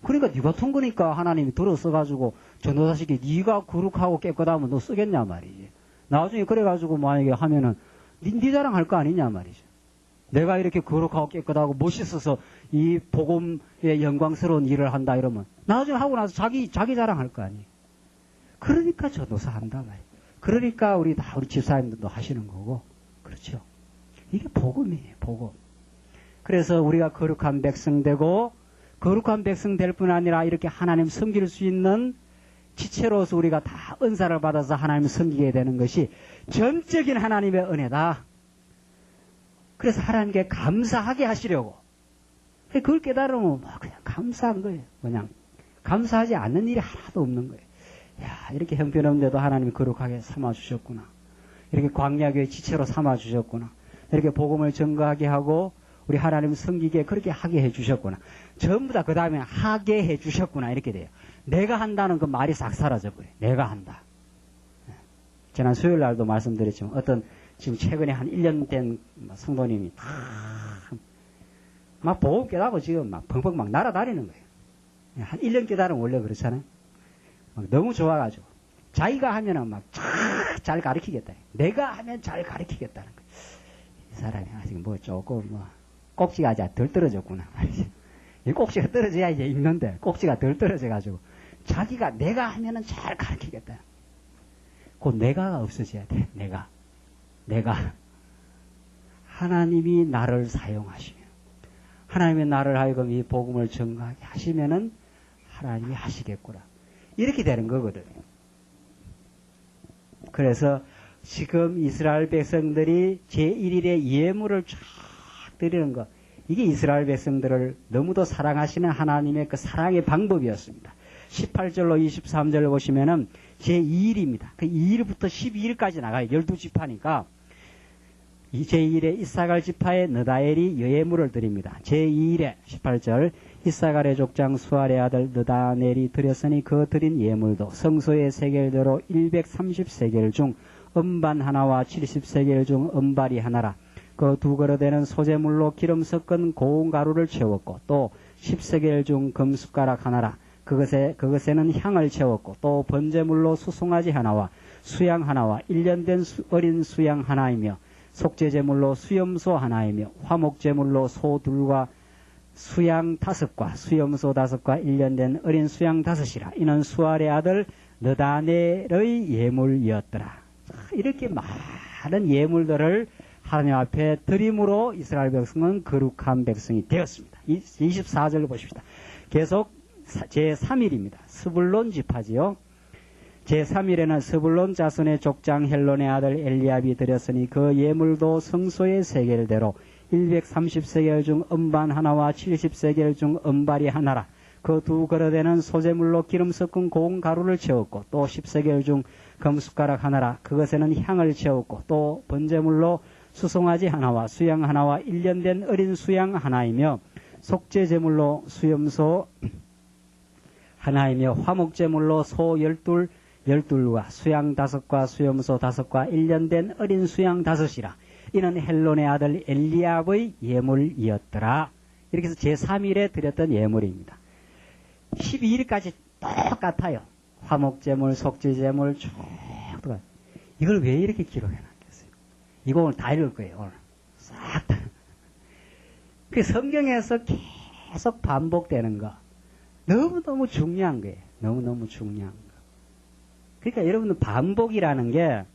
그러니까 네가 통거니까 하나님이 들어서가지고 전도사시키 네가 거룩하고 깨끗하면 너 쓰겠냐 말이지. 나중에 그래가지고 만약에 하면은 네 자랑할 거 아니냐 말이죠. 내가 이렇게 거룩하고 깨끗하고 멋있어서 이 복음의 영광스러운 일을 한다 이러면 나중에 하고 나서 자기 자랑할 거 아니에요. 그러니까 전도사 한다 말이에요. 그러니까 우리 집사님들도 하시는 거고 그렇죠. 이게 복음이에요. 복음. 그래서 우리가 거룩한 백성 되고 거룩한 백성 될 뿐 아니라 이렇게 하나님 섬길 수 있는 지체로서 우리가 다 은사를 받아서 하나님 섬기게 되는 것이 전적인 하나님의 은혜다. 그래서 하나님께 감사하게 하시려고. 그걸 깨달으면 그냥 감사한 거예요. 그냥 감사하지 않는 일이 하나도 없는 거예요. 야, 이렇게 형편없는데도 하나님이 거룩하게 삼아주셨구나. 이렇게 광야교회 지체로 삼아주셨구나. 이렇게 복음을 증거하게 하고 우리 하나님 섬기게 그렇게 하게 해주셨구나. 전부 다 그 다음에 하게 해주셨구나. 이렇게 돼요. 내가 한다는 그 말이 싹 사라져버려요. 내가 한다. 지난 수요일 날도 말씀드렸지만 어떤 지금 최근에 한 1년 된 성도님이 막 보험 깨닫고 지금 막 펑펑 막 날아다니는 거예요. 한 1년 깨달으면 원래 그렇잖아요. 막 너무 좋아가지고 자기가 하면은 막 잘 가르치겠다. 내가 하면 잘 가르치겠다는 거예요. 이 사람이 아직 뭐 조금 뭐 꼭지가 아직 덜 떨어졌구나. 이 꼭지가 떨어져야 이제 있는데 꼭지가 덜 떨어져가지고 자기가 내가 하면은 잘 가르치겠다. 그 내가가 없어져야 돼. 내가 하나님이 나를 사용하시면 하나님이 나를 하여금 이 복음을 증거하게 하시면은 하나님이 하시겠구나. 이렇게 되는 거거든요. 그래서 지금 이스라엘 백성들이 제1일의 예물을 쫙 드리는 것, 이게 이스라엘 백성들을 너무도 사랑하시는 하나님의 그 사랑의 방법이었습니다. 18절로 23절을 보시면은 제2일입니다. 그 2일부터 12일까지 나가요. 12지파니까. 제2일에 이사갈 지파의 느다엘이 여예물을 드립니다. 제2일에 18절 이사갈의 족장 수알의 아들 느다넬이 드렸으니 그 드린 예물도 성소의 세겔대로 130세겔 중 음반 하나와 70세겔 중 음발이 하나라. 그 두 그릇에는 소재물로 기름 섞은 고운 가루를 채웠고 또 10세겔 중 금숟가락 하나라. 그것에는 향을 채웠고 또 번제물로 수송아지 하나와 수양 하나와 1년 된 어린 수양 하나이며 속죄제물로 수염소 하나이며 화목제물로 소 둘과 수양 5과 수염소 5과 1년 된 어린 수양 5이라. 이는 수알의 아들 느다넬의 예물이었더라. 이렇게 많은 예물들을 하나님 앞에 드림으로 이스라엘 백성은 거룩한 백성이 되었습니다. 24절을 보십시다. 계속 제3일입니다. 스불론 지파지요. 제3일에는 스불론 자손의 족장 헬론의 아들 엘리압이 드렸으니 그 예물도 성소의 세겔대로 130세겔 중 음반 하나와 70세겔 중 음발이 하나라. 그 두 그릇에는 소재물로 기름 섞은 고운 가루를 채웠고 또 10세겔 중 금숟가락 하나라. 그것에는 향을 채웠고 또 번제물로 수송아지 하나와 수양 하나와 1년 된 어린 수양 하나이며 속죄제물로 수염소 하나이며 화목제물로 소 12과 수양 5과 수염소 5과 1년 된 어린 수양 5이라. 이는 헬론의 아들 엘리압의 예물이었더라. 이렇게 해서 제3일에 드렸던 예물입니다. 12일까지 똑같아요. 화목제물, 속죄제물 쭉 똑같아요. 이걸 왜 이렇게 기록해놨겠어요? 이거 오늘 다 읽을 거예요. 오늘 싹 다. 그 성경에서 계속 반복되는 거 너무너무 중요한 거예요. 너무너무 중요한 거. 그러니까 여러분들 반복이라는 게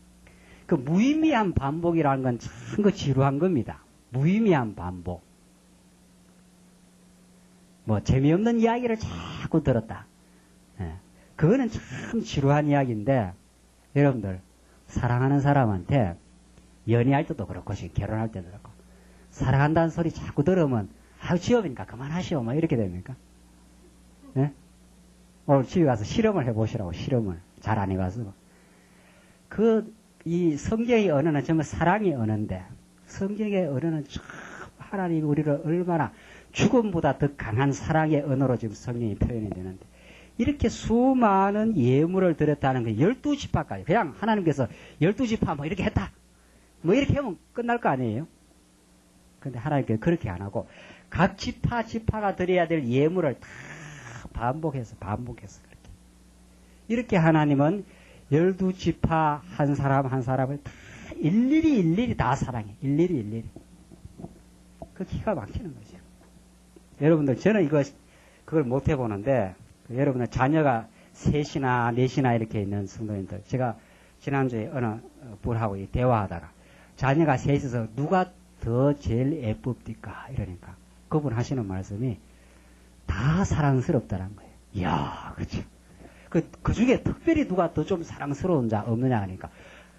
그 무의미한 반복이라는 건 참 그 지루한 겁니다. 무의미한 반복. 뭐 재미없는 이야기를 자꾸 들었다. 예. 그거는 참 지루한 이야기인데 여러분들 사랑하는 사람한테 연애할 때도 그렇고 결혼할 때도 그렇고 사랑한다는 소리 자꾸 들으면 아유 지업이니까 그만하시오 뭐 이렇게 됩니까? 예? 오늘 집에 가서 실험을 해보시라고. 실험을 잘 안 해가서 이 성경의 언어는 정말 사랑의 언어인데 성경의 언어는 참 하나님이 우리를 얼마나 죽음보다 더 강한 사랑의 언어로 지금 성경이 표현이 되는데 이렇게 수많은 예물을 드렸다는 게 12지파까지 그냥 하나님께서 12지파 뭐 이렇게 했다 뭐 이렇게 하면 끝날 거 아니에요? 근데 하나님께서 그렇게 안 하고 각 지파가 드려야 될 예물을 다 반복해서 그렇게 이렇게 하나님은 12지파 한 사람 한 사람을 다 일일이 다 사랑해. 일일이. 그 기가 막히는 거죠. 여러분들 저는 그걸 못 해보는데 여러분들 자녀가 셋이나 넷이나 이렇게 있는 성도님들 제가 지난주에 어느 분하고 대화하다가 자녀가 셋이서 누가 더 제일 예쁩니까? 이러니까 그분 하시는 말씀이 다 사랑스럽다는 거예요. 이야, 그렇죠. 그 중에 특별히 누가 더 좀 사랑스러운 자 없느냐 하니까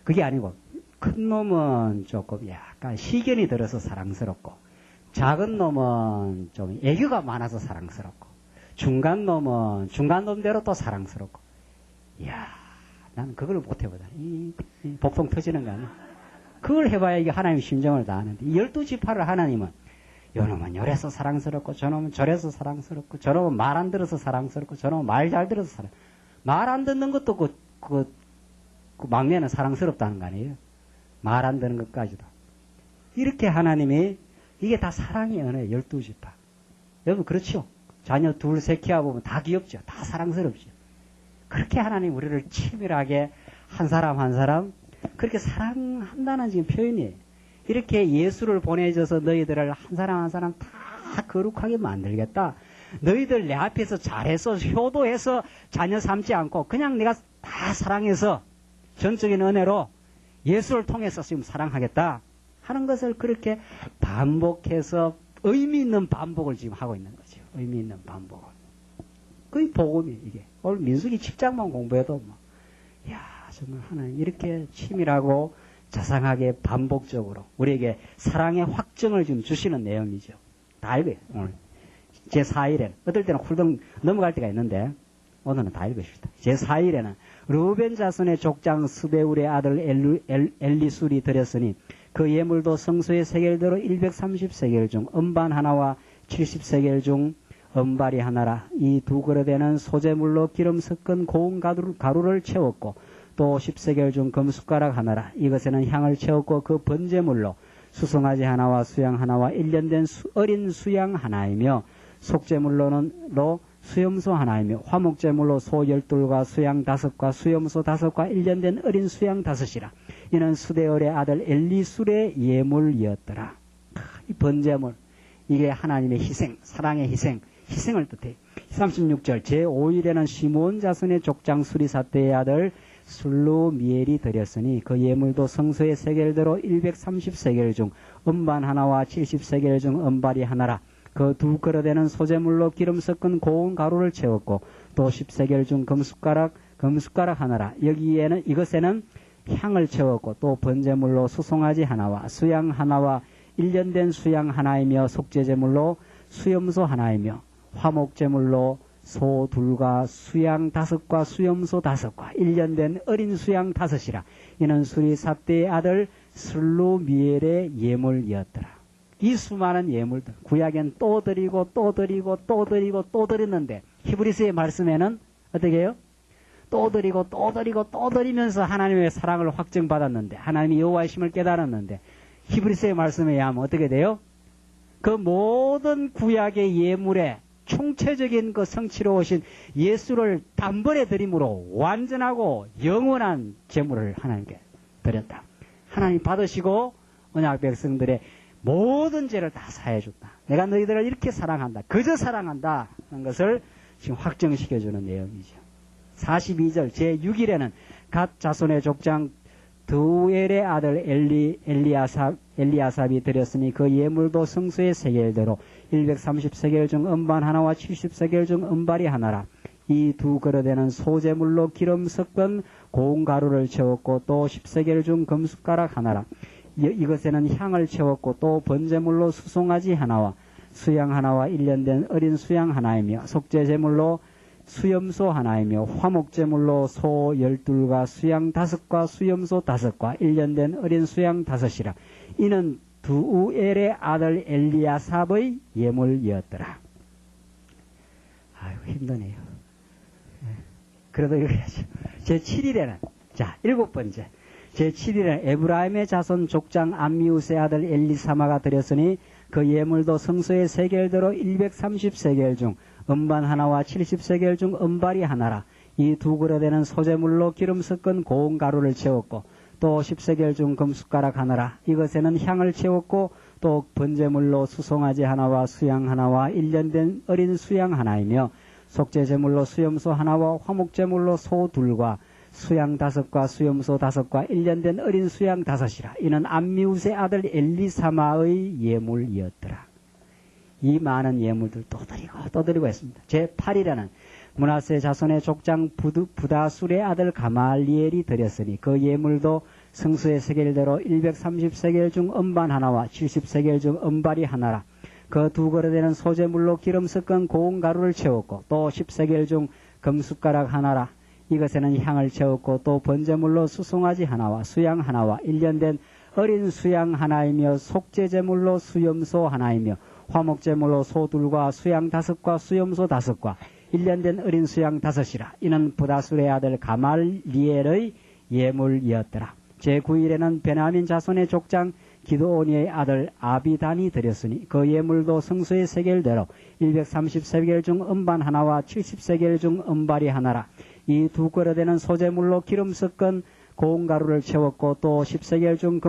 그게 아니고 큰 놈은 조금 약간 시견이 들어서 사랑스럽고 작은 놈은 좀 애교가 많아서 사랑스럽고 중간 놈은 중간 놈대로 또 사랑스럽고 이야, 나는 그걸 못 해보다. 이 복통 터지는 거 아니야? 그걸 해봐야 이게 하나님의 심정을 다 아는데, 12지파를 하나님은, 요놈은 요래서 사랑스럽고, 저놈은 저래서 사랑스럽고, 저놈은 말 안 들어서 사랑스럽고, 저놈은 말 잘 들어서 말 안 듣는 것도 그 막내는 사랑스럽다는 거 아니에요? 말 안 듣는 것까지도. 이렇게 하나님이, 이게 다 사랑의 은혜, 12지파. 여러분, 그렇죠? 자녀 둘, 셋 키워보면 다 귀엽죠? 다 사랑스럽죠? 그렇게 하나님 우리를 치밀하게 한 사람 한 사람, 그렇게 사랑한다는 지금 표현이에요. 이렇게 예수를 보내줘서 너희들을 한 사람 한 사람 다 거룩하게 만들겠다. 너희들 내 앞에서 잘해서 효도해서 자녀 삼지 않고 그냥 내가 다 사랑해서 전적인 은혜로 예수를 통해서 지금 사랑하겠다 하는 것을 그렇게 반복해서 의미 있는 반복을 지금 하고 있는 거죠. 의미 있는 반복을. 그게 복음이에요, 이게. 오늘 민수기 10장만 공부해도 뭐, 이야, 정말 하나님 이렇게 치밀하고 자상하게 반복적으로 우리에게 사랑의 확증을 좀 주시는 내용이죠. 다 읽어요, 오늘. 제4일에는. 어떨 때는 훌덩 넘어갈 때가 있는데, 오늘은 다 읽으십시다. 제4일에는 르우벤 자손의 족장 스베울의 아들 엘리술이 드렸으니 그 예물도 성소의 세겔대로 130세겔 중 음반 하나와 70세겔 중 은발이 하나라. 이 두 그릇에는 소재물로 기름 섞은 고운 가루를 채웠고 또 10세겔 중 금숟가락 하나라. 이것에는 향을 채웠고 그 번제물로 수송아지 하나와 수양 하나와 1년 된 어린 수양 하나이며 속제물로는 수염소 하나이며 화목제물로 소 12과 수양 5과 수염소 5과 1년 된 어린 수양 5이라. 이는 수데얼의 아들 엘리술의 예물이었더라. 이 번제물, 이게 하나님의 희생, 사랑의 희생을 뜻해요. 36절 제5일에는 시므온 자손의 족장 수리사대의 아들 술루미엘이 드렸으니 그 예물도 성소의 세겔대로 130세겔 중 음반 하나와 70세겔 중 은발이 하나라. 그 두 그릇에는 소재물로 기름 섞은 고운 가루를 채웠고 또 10세겔 중 금숟가락 하나라. 이것에는 향을 채웠고 또 번제물로 수송아지 하나와 수양 하나와 1년 된 수양 하나이며 속죄제물로 수염소 하나이며 화목제물로 소 2과 수양 5과 수염소 5과 1년 된 어린 수양 5이라. 이는 수리삽대의 아들 슬루미엘의 예물이었더라. 이 수많은 예물들, 구약엔 또 드리고 또 드리고 또 드리고 또 드렸는데 히브리서의 말씀에는 어떻게 해요? 또 드리고 또 드리고 또 드리면서 하나님의 사랑을 확증받았는데, 하나님이 여호와의 심을 깨달았는데, 히브리서의 말씀에 의하면 어떻게 돼요? 그 모든 구약의 예물에 총체적인 그 성취로 오신 예수를 단번에 드림으로 완전하고 영원한 제물을 하나님께 드렸다. 하나님 받으시고 언약 백성들의 모든 죄를 다 사해줬다. 내가 너희들을 이렇게 사랑한다. 그저 사랑한다 하는 것을 지금 확정시켜주는 내용이죠. 42절 제6일에는 갓 자손의 족장 드우엘의 아들 엘리아삽이 드렸으니 그 예물도 성소의 세겔대로 130세겔 중 음반 하나와 70세겔 중 은발이 하나라. 이 두 그릇에는 소재물로 기름 섞은 고운 가루를 채웠고 또 10세겔 중 금숟가락 하나라. 이것에는 향을 채웠고 또 번제물로 수송아지 하나와 수양 하나와 1년 된 어린 수양 하나이며 속죄제물로 수염소 하나이며 화목제물로 소 12과 수양 5과 수염소 5과 1년 된 어린 수양 5이라. 이는 두우엘의 아들 엘리아삽의 예물이었더라. 아유, 힘드네요. 그래도 이래야죠. 제7일에는, 자, 7번째. 제7일에는 에브라임의 자손 족장 암미우스의 아들 엘리사마가 드렸으니 그 예물도 성소의 세겔대로 130세겔 중 음반 하나와 70세겔 중 은발이 하나라. 이 두 그릇에는 소재물로 기름 섞은 고운 가루를 채웠고 또 10세겔 중 금숟가락 하나라. 이것에는 향을 채웠고 또 번제물로 수송아지 하나와 수양 하나와 1년 된 어린 수양 하나이며 속죄제물로 수염소 하나와 화목제물로 소 2과 수양 5과 수염소 5과 1년 된 어린 수양 5이라. 이는 암미우스의 아들 엘리사마의 예물이었더라. 이 많은 예물들 또 드리고 했습니다. 제8일에는 므낫세 자손의 족장 부다술의 아들 가말리엘이 드렸으니 그 예물도 성수의 세겔대로 130세겔 중 음반 하나와 70세겔 중 은발이 하나라. 그 두 그릇에는 소재물로 기름 섞은 고운 가루를 채웠고 또 10세겔 중 금숟가락 하나라. 이것에는 향을 채웠고 또 번제물로 수송아지 하나와 수양 하나와 1년 된 어린 수양 하나이며 속죄제물로 수염소 하나이며 화목제물로 소둘과 수양 5과 수염소 5과 1년 된 어린 수양 5이라. 이는 부다술의 아들 가말리엘의 예물이었더라. 제9일에는 베냐민 자손의 족장 기드온의 아들 아비단이 드렸으니 그 예물도 성소의 세겔대로 130세겔 중 음반 하나와 70세겔 중 음발이 하나라. 이 두 그릇에는 소재물로 기름 섞은 고운 가루를 채웠고 또 10세겔 중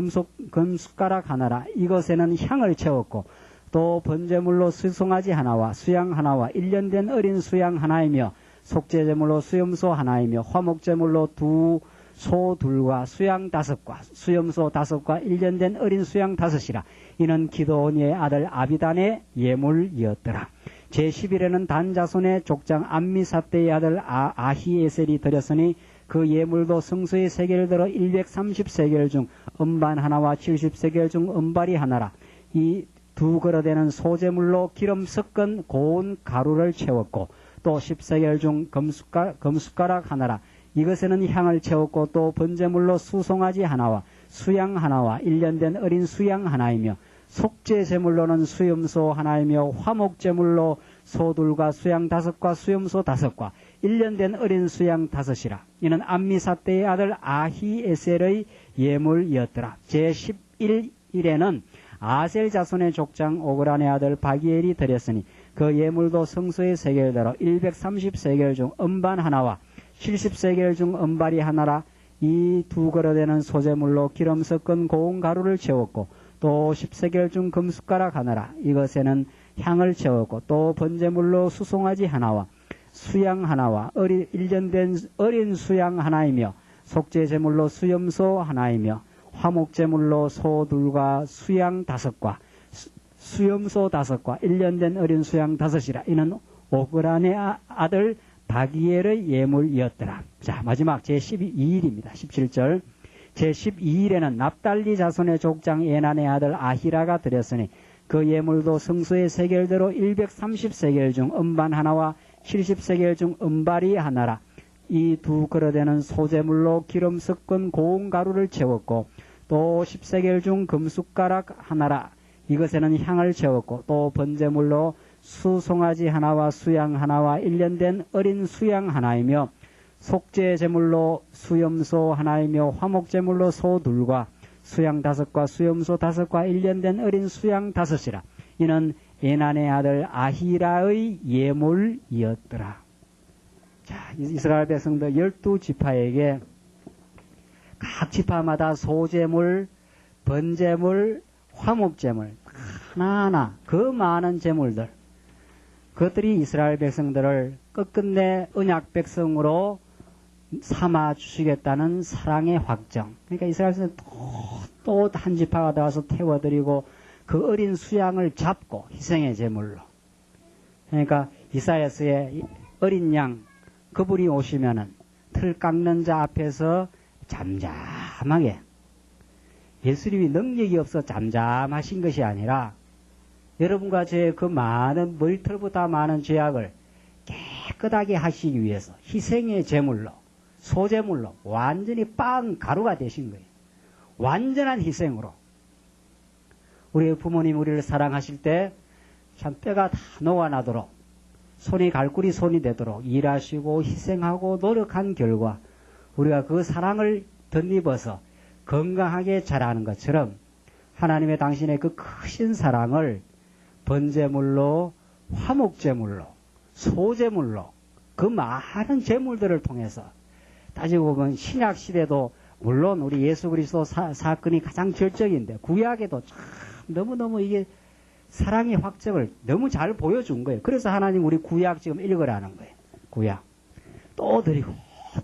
금숟가락 하나라. 이것에는 향을 채웠고 또 번제물로 수송아지 하나와 수양 하나와 1년 된 어린 수양 하나이며 속죄제물로 수염소 하나이며 화목제물로 소 둘과 수양 5과 수염소 5과 1년 된 어린 수양 5이라. 이는 기드온의 아들 아비단의 예물이었더라. 제11일에는 단 자손의 족장 암미사대의 아들 아히에셀이 드렸으니 그 예물도 성소의 세겔대로 130세겔 중 음반 하나와 70세겔 중 음발이 하나라. 이 두 그릇에는 소재물로 기름 섞은 고운 가루를 채웠고 또 10세겔 중 금숟가락 하나라. 이것에는 향을 채웠고 또 번제물로 수송아지 하나와 수양 하나와 1년 된 어린 수양 하나이며 속죄제물로는 수염소 하나이며 화목제물로 소둘과 수양 5과 수염소 5과 1년 된 어린 수양 5이라. 이는 암미사대의 아들 아히에셀의 예물이었더라. 제11일에는 아셀 자손의 족장 오그란의 아들 바기엘이 드렸으니 그 예물도 성소의 세겔대로 130세겔 중 음반 하나와 70세겔 중 음발이 하나라. 이 두 그릇에는 소재물로 기름 섞은 고운 가루를 채웠고 또 10세겔 중 금숟가락 하나라. 이것에는 향을 채웠고 또 번제물로 수송아지 하나와 수양 하나와 1년 된 어린 수양 하나이며 속죄제물로 수염소 하나이며 화목제물로 소둘과 수양 5과 수염소 5과 1년 된 어린 수양 5이라. 이는 오그란의 아들 바기엘의 예물이었더라. 자, 마지막 제12일입니다. 17절. 제12일에는 납달리 자손의 족장 에난의 아들 아히라가 드렸으니 그 예물도 성소의 세겔대로 130세겔 중 음반 하나와 70세겔 중 음발이 하나라. 이 두 그릇에는 소재물로 기름 섞은 고운 가루를 채웠고 또 10세겔 중 금숟가락 하나라. 이것에는 향을 채웠고 또 번제물로 수송아지 하나와 수양 하나와 1년 된 어린 수양 하나이며 속죄제물로 수염소 하나이며 화목제물로 소 둘과 수양 5과 수염소 5과 1년 된 어린 수양 5이라. 이는 에난의 아들 아히라의 예물이었더라. 자, 이스라엘 백성들 12지파에게 각 지파마다 소제물, 번제물, 화목제물 하나하나 그 많은 제물들, 그것들이 이스라엘 백성들을 끝끝내 언약 백성으로 삼아 주시겠다는 사랑의 확정. 그러니까 이스라엘 백성은 또 한 지파가 나와서 태워드리고 그 어린 수양을 잡고 희생의 제물로. 그러니까 이사야서의 어린 양 그분이 오시면은 틀 깎는 자 앞에서 잠잠하게, 예수님이 능력이 없어 잠잠하신 것이 아니라 여러분과 저의 그 많은 머리털보다 많은 죄악을 깨끗하게 하시기 위해서 희생의 제물로, 소제물로 완전히 빵 가루가 되신 거예요. 완전한 희생으로. 우리 부모님 우리를 사랑하실 때 참 뼈가 다 녹아나도록, 손이 갈고리 손이 되도록 일하시고 희생하고 노력한 결과 우리가 그 사랑을 덧입어서 건강하게 자라는 것처럼 하나님의 당신의 그 크신 사랑을 번제물로, 화목제물로, 소제물로, 그 많은 제물들을 통해서 따지고 보면 신약시대도 물론 우리 예수 그리스도 사건이 가장 절정인데 구약에도 참 너무너무 이게 사랑의 확정을 너무 잘 보여준 거예요. 그래서 하나님 우리 구약 지금 읽으라는 거예요. 구약. 또 드리고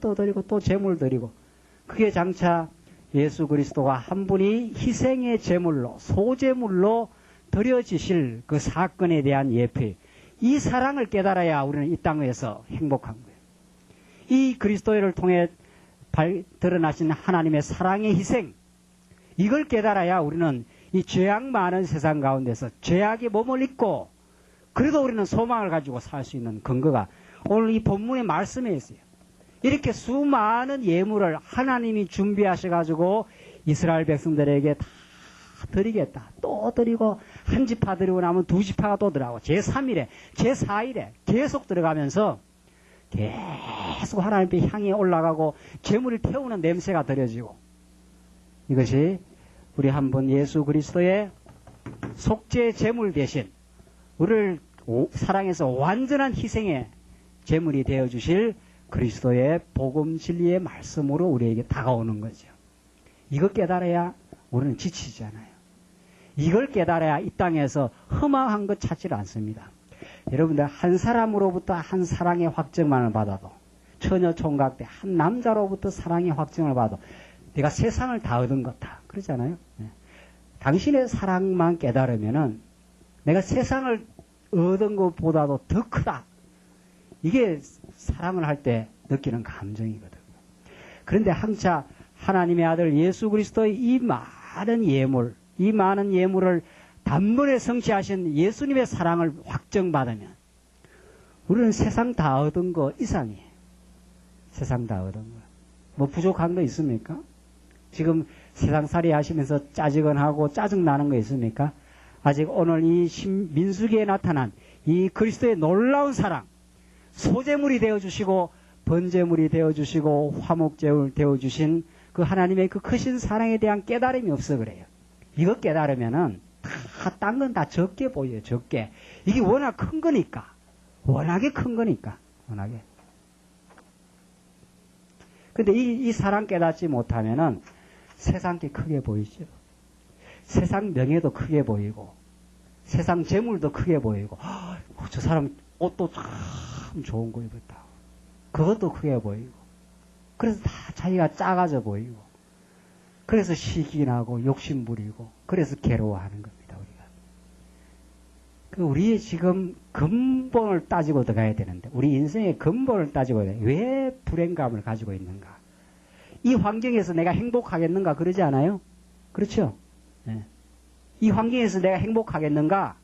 또 드리고 또 제물 드리고, 그게 장차 예수 그리스도가 한 분이 희생의 제물로, 소제물로 드려지실 그 사건에 대한 예표, 이 사랑을 깨달아야 우리는 이 땅에서 행복한 거예요. 이 그리스도를 통해 드러나신 하나님의 사랑의 희생, 이걸 깨달아야 우리는 이 죄악 많은 세상 가운데서 죄악의 몸을 입고 그래도 우리는 소망을 가지고 살 수 있는 근거가 오늘 이 본문의 말씀에 있어요. 이렇게 수많은 예물을 하나님이 준비하셔가지고 이스라엘 백성들에게 다 드리겠다. 또 드리고 한 지파 드리고 나면 두 지파가 또 들어가고 제3일에 제4일에 계속 들어가면서 계속 하나님께 향해 올라가고 재물을 태우는 냄새가 드려지고 이것이 우리 한번 예수 그리스도의 속죄 제물 대신 우리를 사랑해서 완전한 희생의 제물이 되어주실 그리스도의 복음 진리의 말씀으로 우리에게 다가오는 거죠. 이거 깨달아야 우리는 지치지 않아요. 이걸 깨달아야 이 땅에서 허망한 것 찾지를 않습니다. 여러분들 한 사람으로부터 한 사랑의 확증만을 받아도 처녀 총각 때 한 남자로부터 사랑의 확증을 받아도 내가 세상을 다 얻은 거다. 그러잖아요. 네. 당신의 사랑만 깨달으면은 내가 세상을 얻은 것보다도 더 크다. 이게 사랑을 할 때 느끼는 감정이거든요. 그런데 항차 하나님의 아들 예수 그리스도의 이 많은 예물, 이 많은 예물을 단번에 성취하신 예수님의 사랑을 확정받으면 우리는 세상 다 얻은 거 이상이에요. 세상 다 얻은 거. 뭐 부족한 거 있습니까? 지금 세상살이 하시면서 짜증하고 짜증나는 거 있습니까? 아직 오늘 이 민수기에 나타난 이 그리스도의 놀라운 사랑, 소재물이 되어주시고 번제물이 되어주시고 화목제물 되어주신 그 하나님의 그 크신 사랑에 대한 깨달음이 없어 그래요. 이거 깨달으면은 딴 건 다 적게 보여요. 적게. 이게 워낙 큰 거니까. 워낙에 큰 거니까. 워낙에. 근데 이 사랑 깨닫지 못하면은 세상 게 크게 보이죠. 세상 명예도 크게 보이고 세상 재물도 크게 보이고 저 사람 옷도 참 좋은 거 입었다. 그것도 크게 보이고 그래서 다 자기가 작아져 보이고 그래서 시기나고 욕심 부리고 그래서 괴로워하는 겁니다. 우리가. 우리의 지금 근본을 따지고 들어가야 되는데 우리 인생의 근본을 따지고 왜 불행감을 가지고 있는가. 이 환경에서 내가 행복하겠는가 그러지 않아요? 그렇죠? 네. 이 환경에서 내가 행복하겠는가?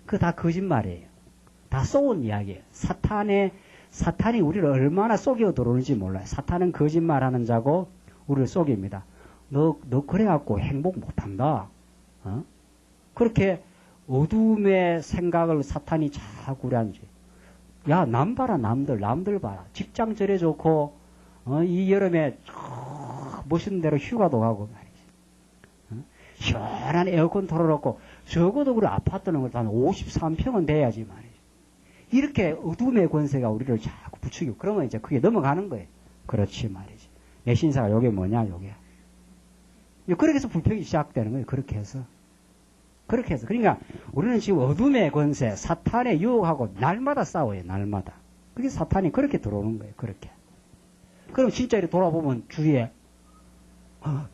그거 다 거짓말이에요. 다 쏘은 이야기예요. 사탄이 우리를 얼마나 속여 들어오는지 몰라요. 사탄은 거짓말하는 자고 우리를 속입니다. 너 그래갖고 행복 못한다. 그렇게 어둠의 생각을 사탄이 자꾸 우리한테 야, 남 봐라, 남들 봐라. 직장 저래 좋고 이 여름에 멋있는 대로 휴가도 가고 말이지. 시원한 에어컨 틀어놓고 적어도 우리 아파트는 한 53평은 돼야지 말이지. 이렇게 어둠의 권세가 우리를 자꾸 부추기고 그러면 이제 그게 넘어가는 거예요. 그렇지 말이지. 내 신사가 요게 뭐냐 요게. 그렇게 해서 불평이 시작되는 거예요. 그렇게 해서. 그러니까 우리는 지금 어둠의 권세, 사탄의 유혹하고 날마다 싸워요. 날마다. 그게 사탄이 그렇게 들어오는 거예요. 그렇게. 그럼 진짜 이렇게 돌아보면 주위에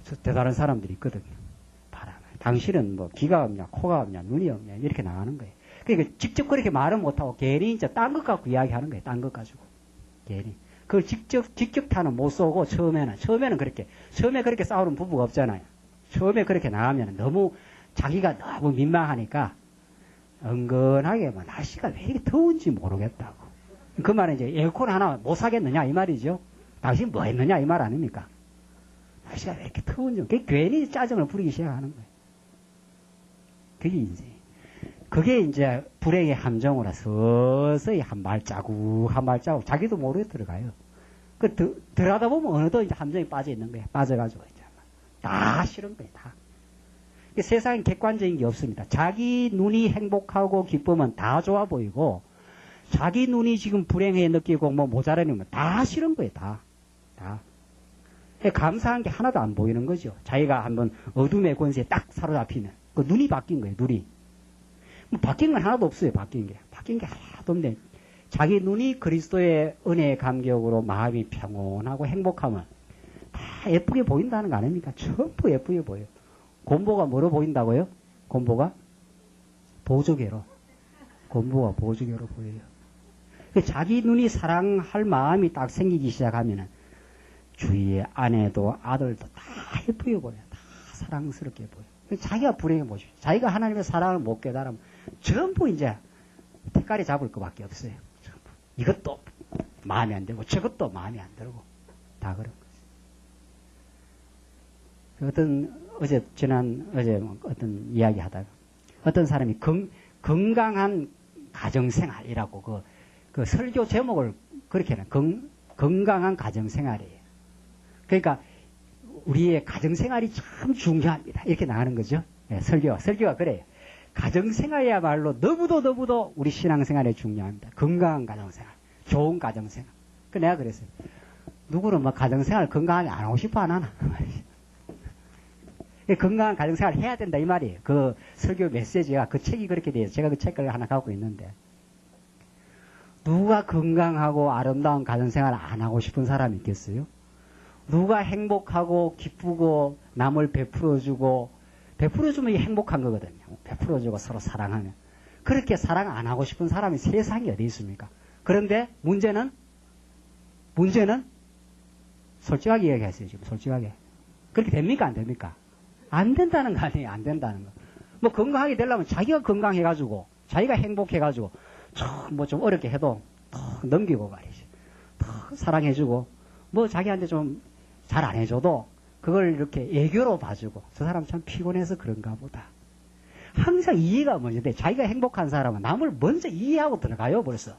저 대단한 사람들이 있거든요. 봐라. 당신은 뭐 귀가 없냐, 코가 없냐, 눈이 없냐 이렇게 나가는 거예요. 그러니까 직접 그렇게 말은 못하고 괜히 이제 딴 것 갖고 이야기하는 거예요. 딴 것 가지고. 괜히. 그걸 직격탄은 못 쏘고 처음에는 처음에 그렇게 싸우는 부부가 없잖아요. 처음에 그렇게 나가면 너무 자기가 너무 민망하니까 은근하게 뭐 날씨가 왜 이렇게 더운지 모르겠다고. 그 말은 이제 에어컨 하나 못 사겠느냐 이 말이죠. 당신 뭐 했느냐 이 말 아닙니까? 날씨가 왜 이렇게 더운지. 그게 괜히 짜증을 부리기 시작하는 거예요. 그게 인생. 그게 이제 불행의 함정으로 서서히 한 발자국 자기도 모르게 들어가요. 들어가다 보면 어느덧 이제 함정에 빠져 있는 거예요. 빠져가지고 이제 다 싫은 거예요. 다. 세상에 객관적인 게 없습니다. 자기 눈이 행복하고 기쁘면 다 좋아 보이고 자기 눈이 지금 불행해 느끼고 뭐 모자라면 다 싫은 거예요. 다. 감사한 게 하나도 안 보이는 거죠. 자기가 한번 어둠의 권세에 딱 사로잡히면 그 눈이 바뀐 거예요. 눈이. 뭐 바뀐 건 하나도 없어요. 바뀐 게 하나도 없네. 자기 눈이 그리스도의 은혜의 감격으로 마음이 평온하고 행복하면 다 예쁘게 보인다는 거 아닙니까? 전부 예쁘게 보여요. 곰보가 뭐로 보인다고요? 곰보가 보조개로. 곰보가 보조개로 보여요. 자기 눈이 사랑할 마음이 딱 생기기 시작하면은 주위의 아내도 아들도 다 예쁘게 보여요. 다 사랑스럽게 보여요. 자기가 불행해 보십시오. 자기가 하나님의 사랑을 못 깨달으면 전부 이제 택가리 잡을 것밖에 없어요. 전부. 이것도 마음에 안 들고 저것도 마음에 안 들고 다 그런 거죠. 어제 어떤 이야기 하다가 어떤 사람이 건강한 가정생활이라고 그 설교 제목을 그렇게 해요. 건강한 가정생활이에요. 그러니까 우리의 가정생활이 참 중요합니다. 이렇게 나가는 거죠. 네, 설교가 그래요. 가정생활이야말로 너무도 우리 신앙생활에 중요합니다. 건강한 가정생활, 좋은 가정생활. 내가 그랬어요. 누구는 막 가정생활 건강하게 안 하고 싶어 안 하나? 건강한 가정생활 해야 된다 이 말이에요. 그 설교 메시지가 그 책이 그렇게 돼요. 제가 그 책을 하나 갖고 있는데 누가 건강하고 아름다운 가정생활 안 하고 싶은 사람이 있겠어요? 누가 행복하고 기쁘고 남을 베풀어주면 이게 행복한 거거든요. 베풀어주고 서로 사랑하면. 그렇게 사랑 안 하고 싶은 사람이 세상에 어디 있습니까? 그런데 문제는 솔직하게 이야기하세요. 지금 솔직하게. 그렇게 됩니까? 안 됩니까? 안 된다는 거 아니에요. 안 된다는 거. 뭐 건강하게 되려면 자기가 건강해가지고 자기가 행복해가지고 좀 어렵게 해도 더 넘기고 말이지. 더 사랑해주고 뭐 자기한테 좀 잘 안 해줘도 그걸 이렇게 애교로 봐주고 저 사람 참 피곤해서 그런가 보다. 항상 이해가 먼저인데 자기가 행복한 사람은 남을 먼저 이해하고 들어가요 벌써.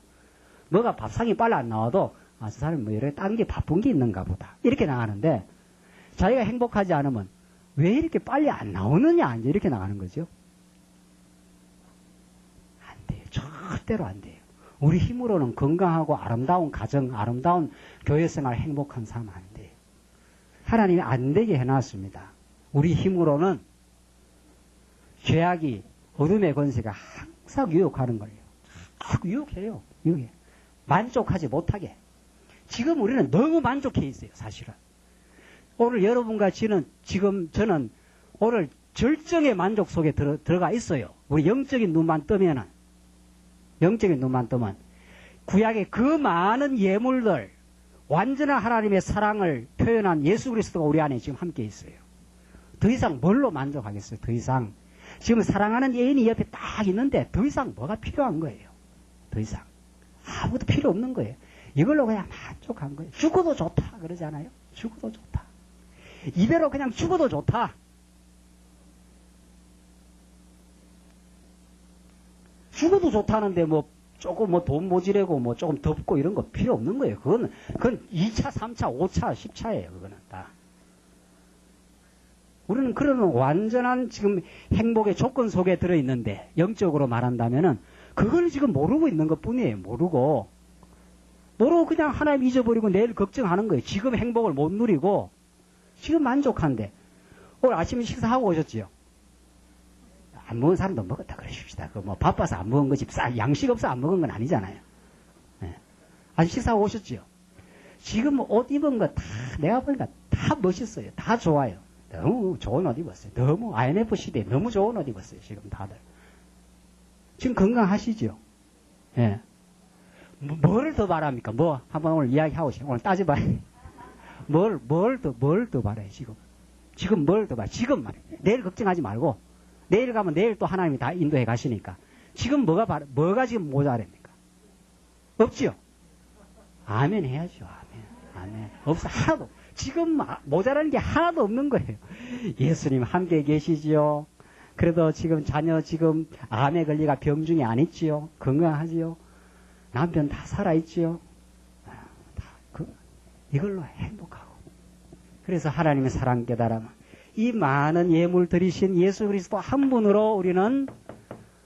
뭐가 밥상이 빨리 안 나와도 저 사람이 뭐 이렇게 딴 게 바쁜 게 있는가 보다. 이렇게 나가는데 자기가 행복하지 않으면 왜 이렇게 빨리 안 나오느냐 이제 이렇게 나가는 거죠. 안 돼요. 절대로 안 돼요. 우리 힘으로는 건강하고 아름다운 가정, 아름다운 교회생활 행복한 삶 안 돼요. 하나님이 안 되게 해놨습니다. 우리 힘으로는 죄악이 어둠의 권세가 항상 유혹하는 거예요. 유혹해요. 유혹해. 만족하지 못하게. 지금 우리는 너무 만족해 있어요. 사실은. 오늘 여러분과 저는 오늘 절정의 만족 속에 들어가 있어요. 우리 영적인 눈만 뜨면 구약의 그 많은 예물들, 완전한 하나님의 사랑을 표현한 예수 그리스도가 우리 안에 지금 함께 있어요. 더 이상 뭘로 만족하겠어요? 더 이상. 지금 사랑하는 예인이 옆에 딱 있는데 더 이상 뭐가 필요한 거예요? 더 이상. 아무것도 필요 없는 거예요. 이걸로 그냥 만족한 거예요. 죽어도 좋다 그러잖아요. 죽어도 좋다. 이대로 그냥 죽어도 좋다. 죽어도 좋다는데 조금 돈 모지래고 조금 덥고 이런 거 필요 없는 거예요. 그건 2차, 3차, 5차, 10차예요. 그거는 다. 우리는 그러면 완전한 지금 행복의 조건 속에 들어있는데 영적으로 말한다면은 그걸 지금 모르고 있는 것 뿐이에요. 모르고 그냥 하나님 잊어버리고 내일 걱정하는 거예요. 지금 행복을 못 누리고 지금 만족한데 오늘 아침에 식사하고 오셨지요? 안 먹은 사람도 먹었다 그러십시다. 바빠서 안 먹은 거지. 양식 없어 안 먹은 건 아니잖아요. 네. 아침 식사하고 오셨지요? 지금 옷 입은 거 다 내가 보니까 다 멋있어요. 다 좋아요. 너무 좋은 옷 입었어요. 너무 IMF 시대에 너무 좋은 옷 입었어요. 지금 다들. 지금 건강하시죠? 예. 네. 뭘 더 바랍니까? 한번 오늘 이야기하고 싶어요. 오늘 따져봐요. 뭘 더 바라요, 지금. 지금 뭘 더 바라요? 지금 말이에요. 내일 걱정하지 말고, 내일 가면 내일 또 하나님이 다 인도해 가시니까. 지금 뭐가 지금 모자랍니까? 없지요? 아멘 해야죠, 아멘. 없어, 하나도. 지금 모자라는 게 하나도 없는 거예요. 예수님 함께 계시지요? 그래도 지금 자녀 암에 걸리가 병중에 안 있지요? 건강하지요? 남편 다 살아있지요? 이걸로 행복하고. 그래서 하나님의 사랑 깨달으면 이 많은 예물 들이신 예수 그리스도 한 분으로 우리는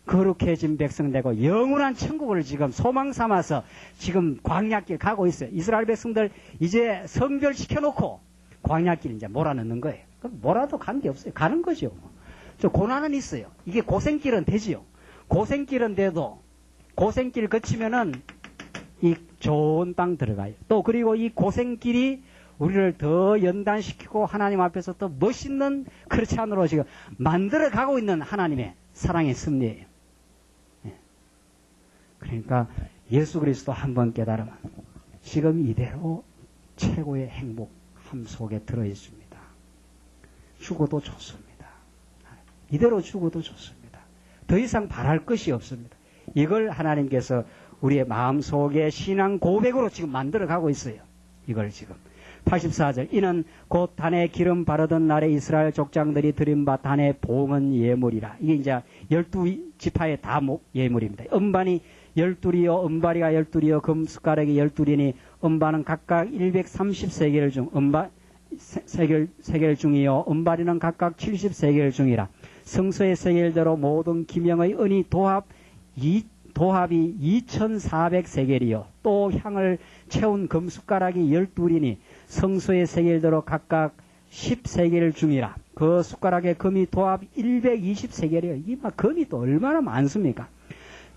거룩해진 백성 되고 영원한 천국을 지금 소망 삼아서 지금 광야길 가고 있어요. 이스라엘 백성들 이제 성별시켜놓고 광야길 이제 몰아넣는 거예요. 몰아도 관계없어요. 가는 거죠. 저 고난은 있어요. 이게 고생길은 되지요. 고생길은 돼도 고생길 거치면은 이 좋은 땅 들어가요. 또 그리고 이 고생길이 우리를 더 연단시키고 하나님 앞에서 더 멋있는 크리스찬으로 지금 만들어 가고 있는 하나님의 사랑의 섭리예요. 그러니까 예수 그리스도 한번 깨달으면 지금 이대로 최고의 행복함 속에 들어 있습니다. 죽어도 좋습니다. 이대로 죽어도 좋습니다. 더 이상 바랄 것이 없습니다. 이걸 하나님께서 우리의 마음속에 신앙 고백으로 지금 만들어가고 있어요. 이걸 지금. 84절 이는 곧 단에 기름 바르던 날에 이스라엘 족장들이 드린 바 단의 봉헌 예물이라. 이게 이제 12지파의 다 예물입니다. 음반이 12이요 음바리가 12이요 금숟가락이 12이니 음반은 각각 130세겔 중 세겔 중이요 음바리는 각각 70세겔 중이라. 성소의 세겔대로 모든 기명의 은이 도합이 2400세겔이요 또 향을 채운 금숟가락이 12이니 성소의 세겔대로 각각 10세겔 중이라. 그 숟가락의 금이 도합 120세겔이에요. 이 막 금이 또 얼마나 많습니까?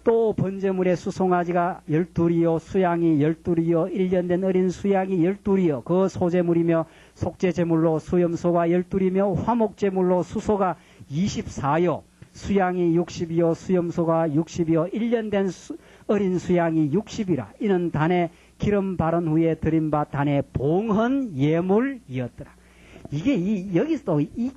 또 번제물의 수송아지가 12이요 수양이 12이요 1년 된 어린 수양이 12이요 그 소제물이며 속죄제물로 수염소가 12이며 화목제물로 수소가 24요 수양이 60이요 수염소가 60이요 1년 된 어린 수양이 60이라. 이는 단에 기름 바른 후에 드린 바 단의 봉헌 예물이었더라. 이게 여기서 또 이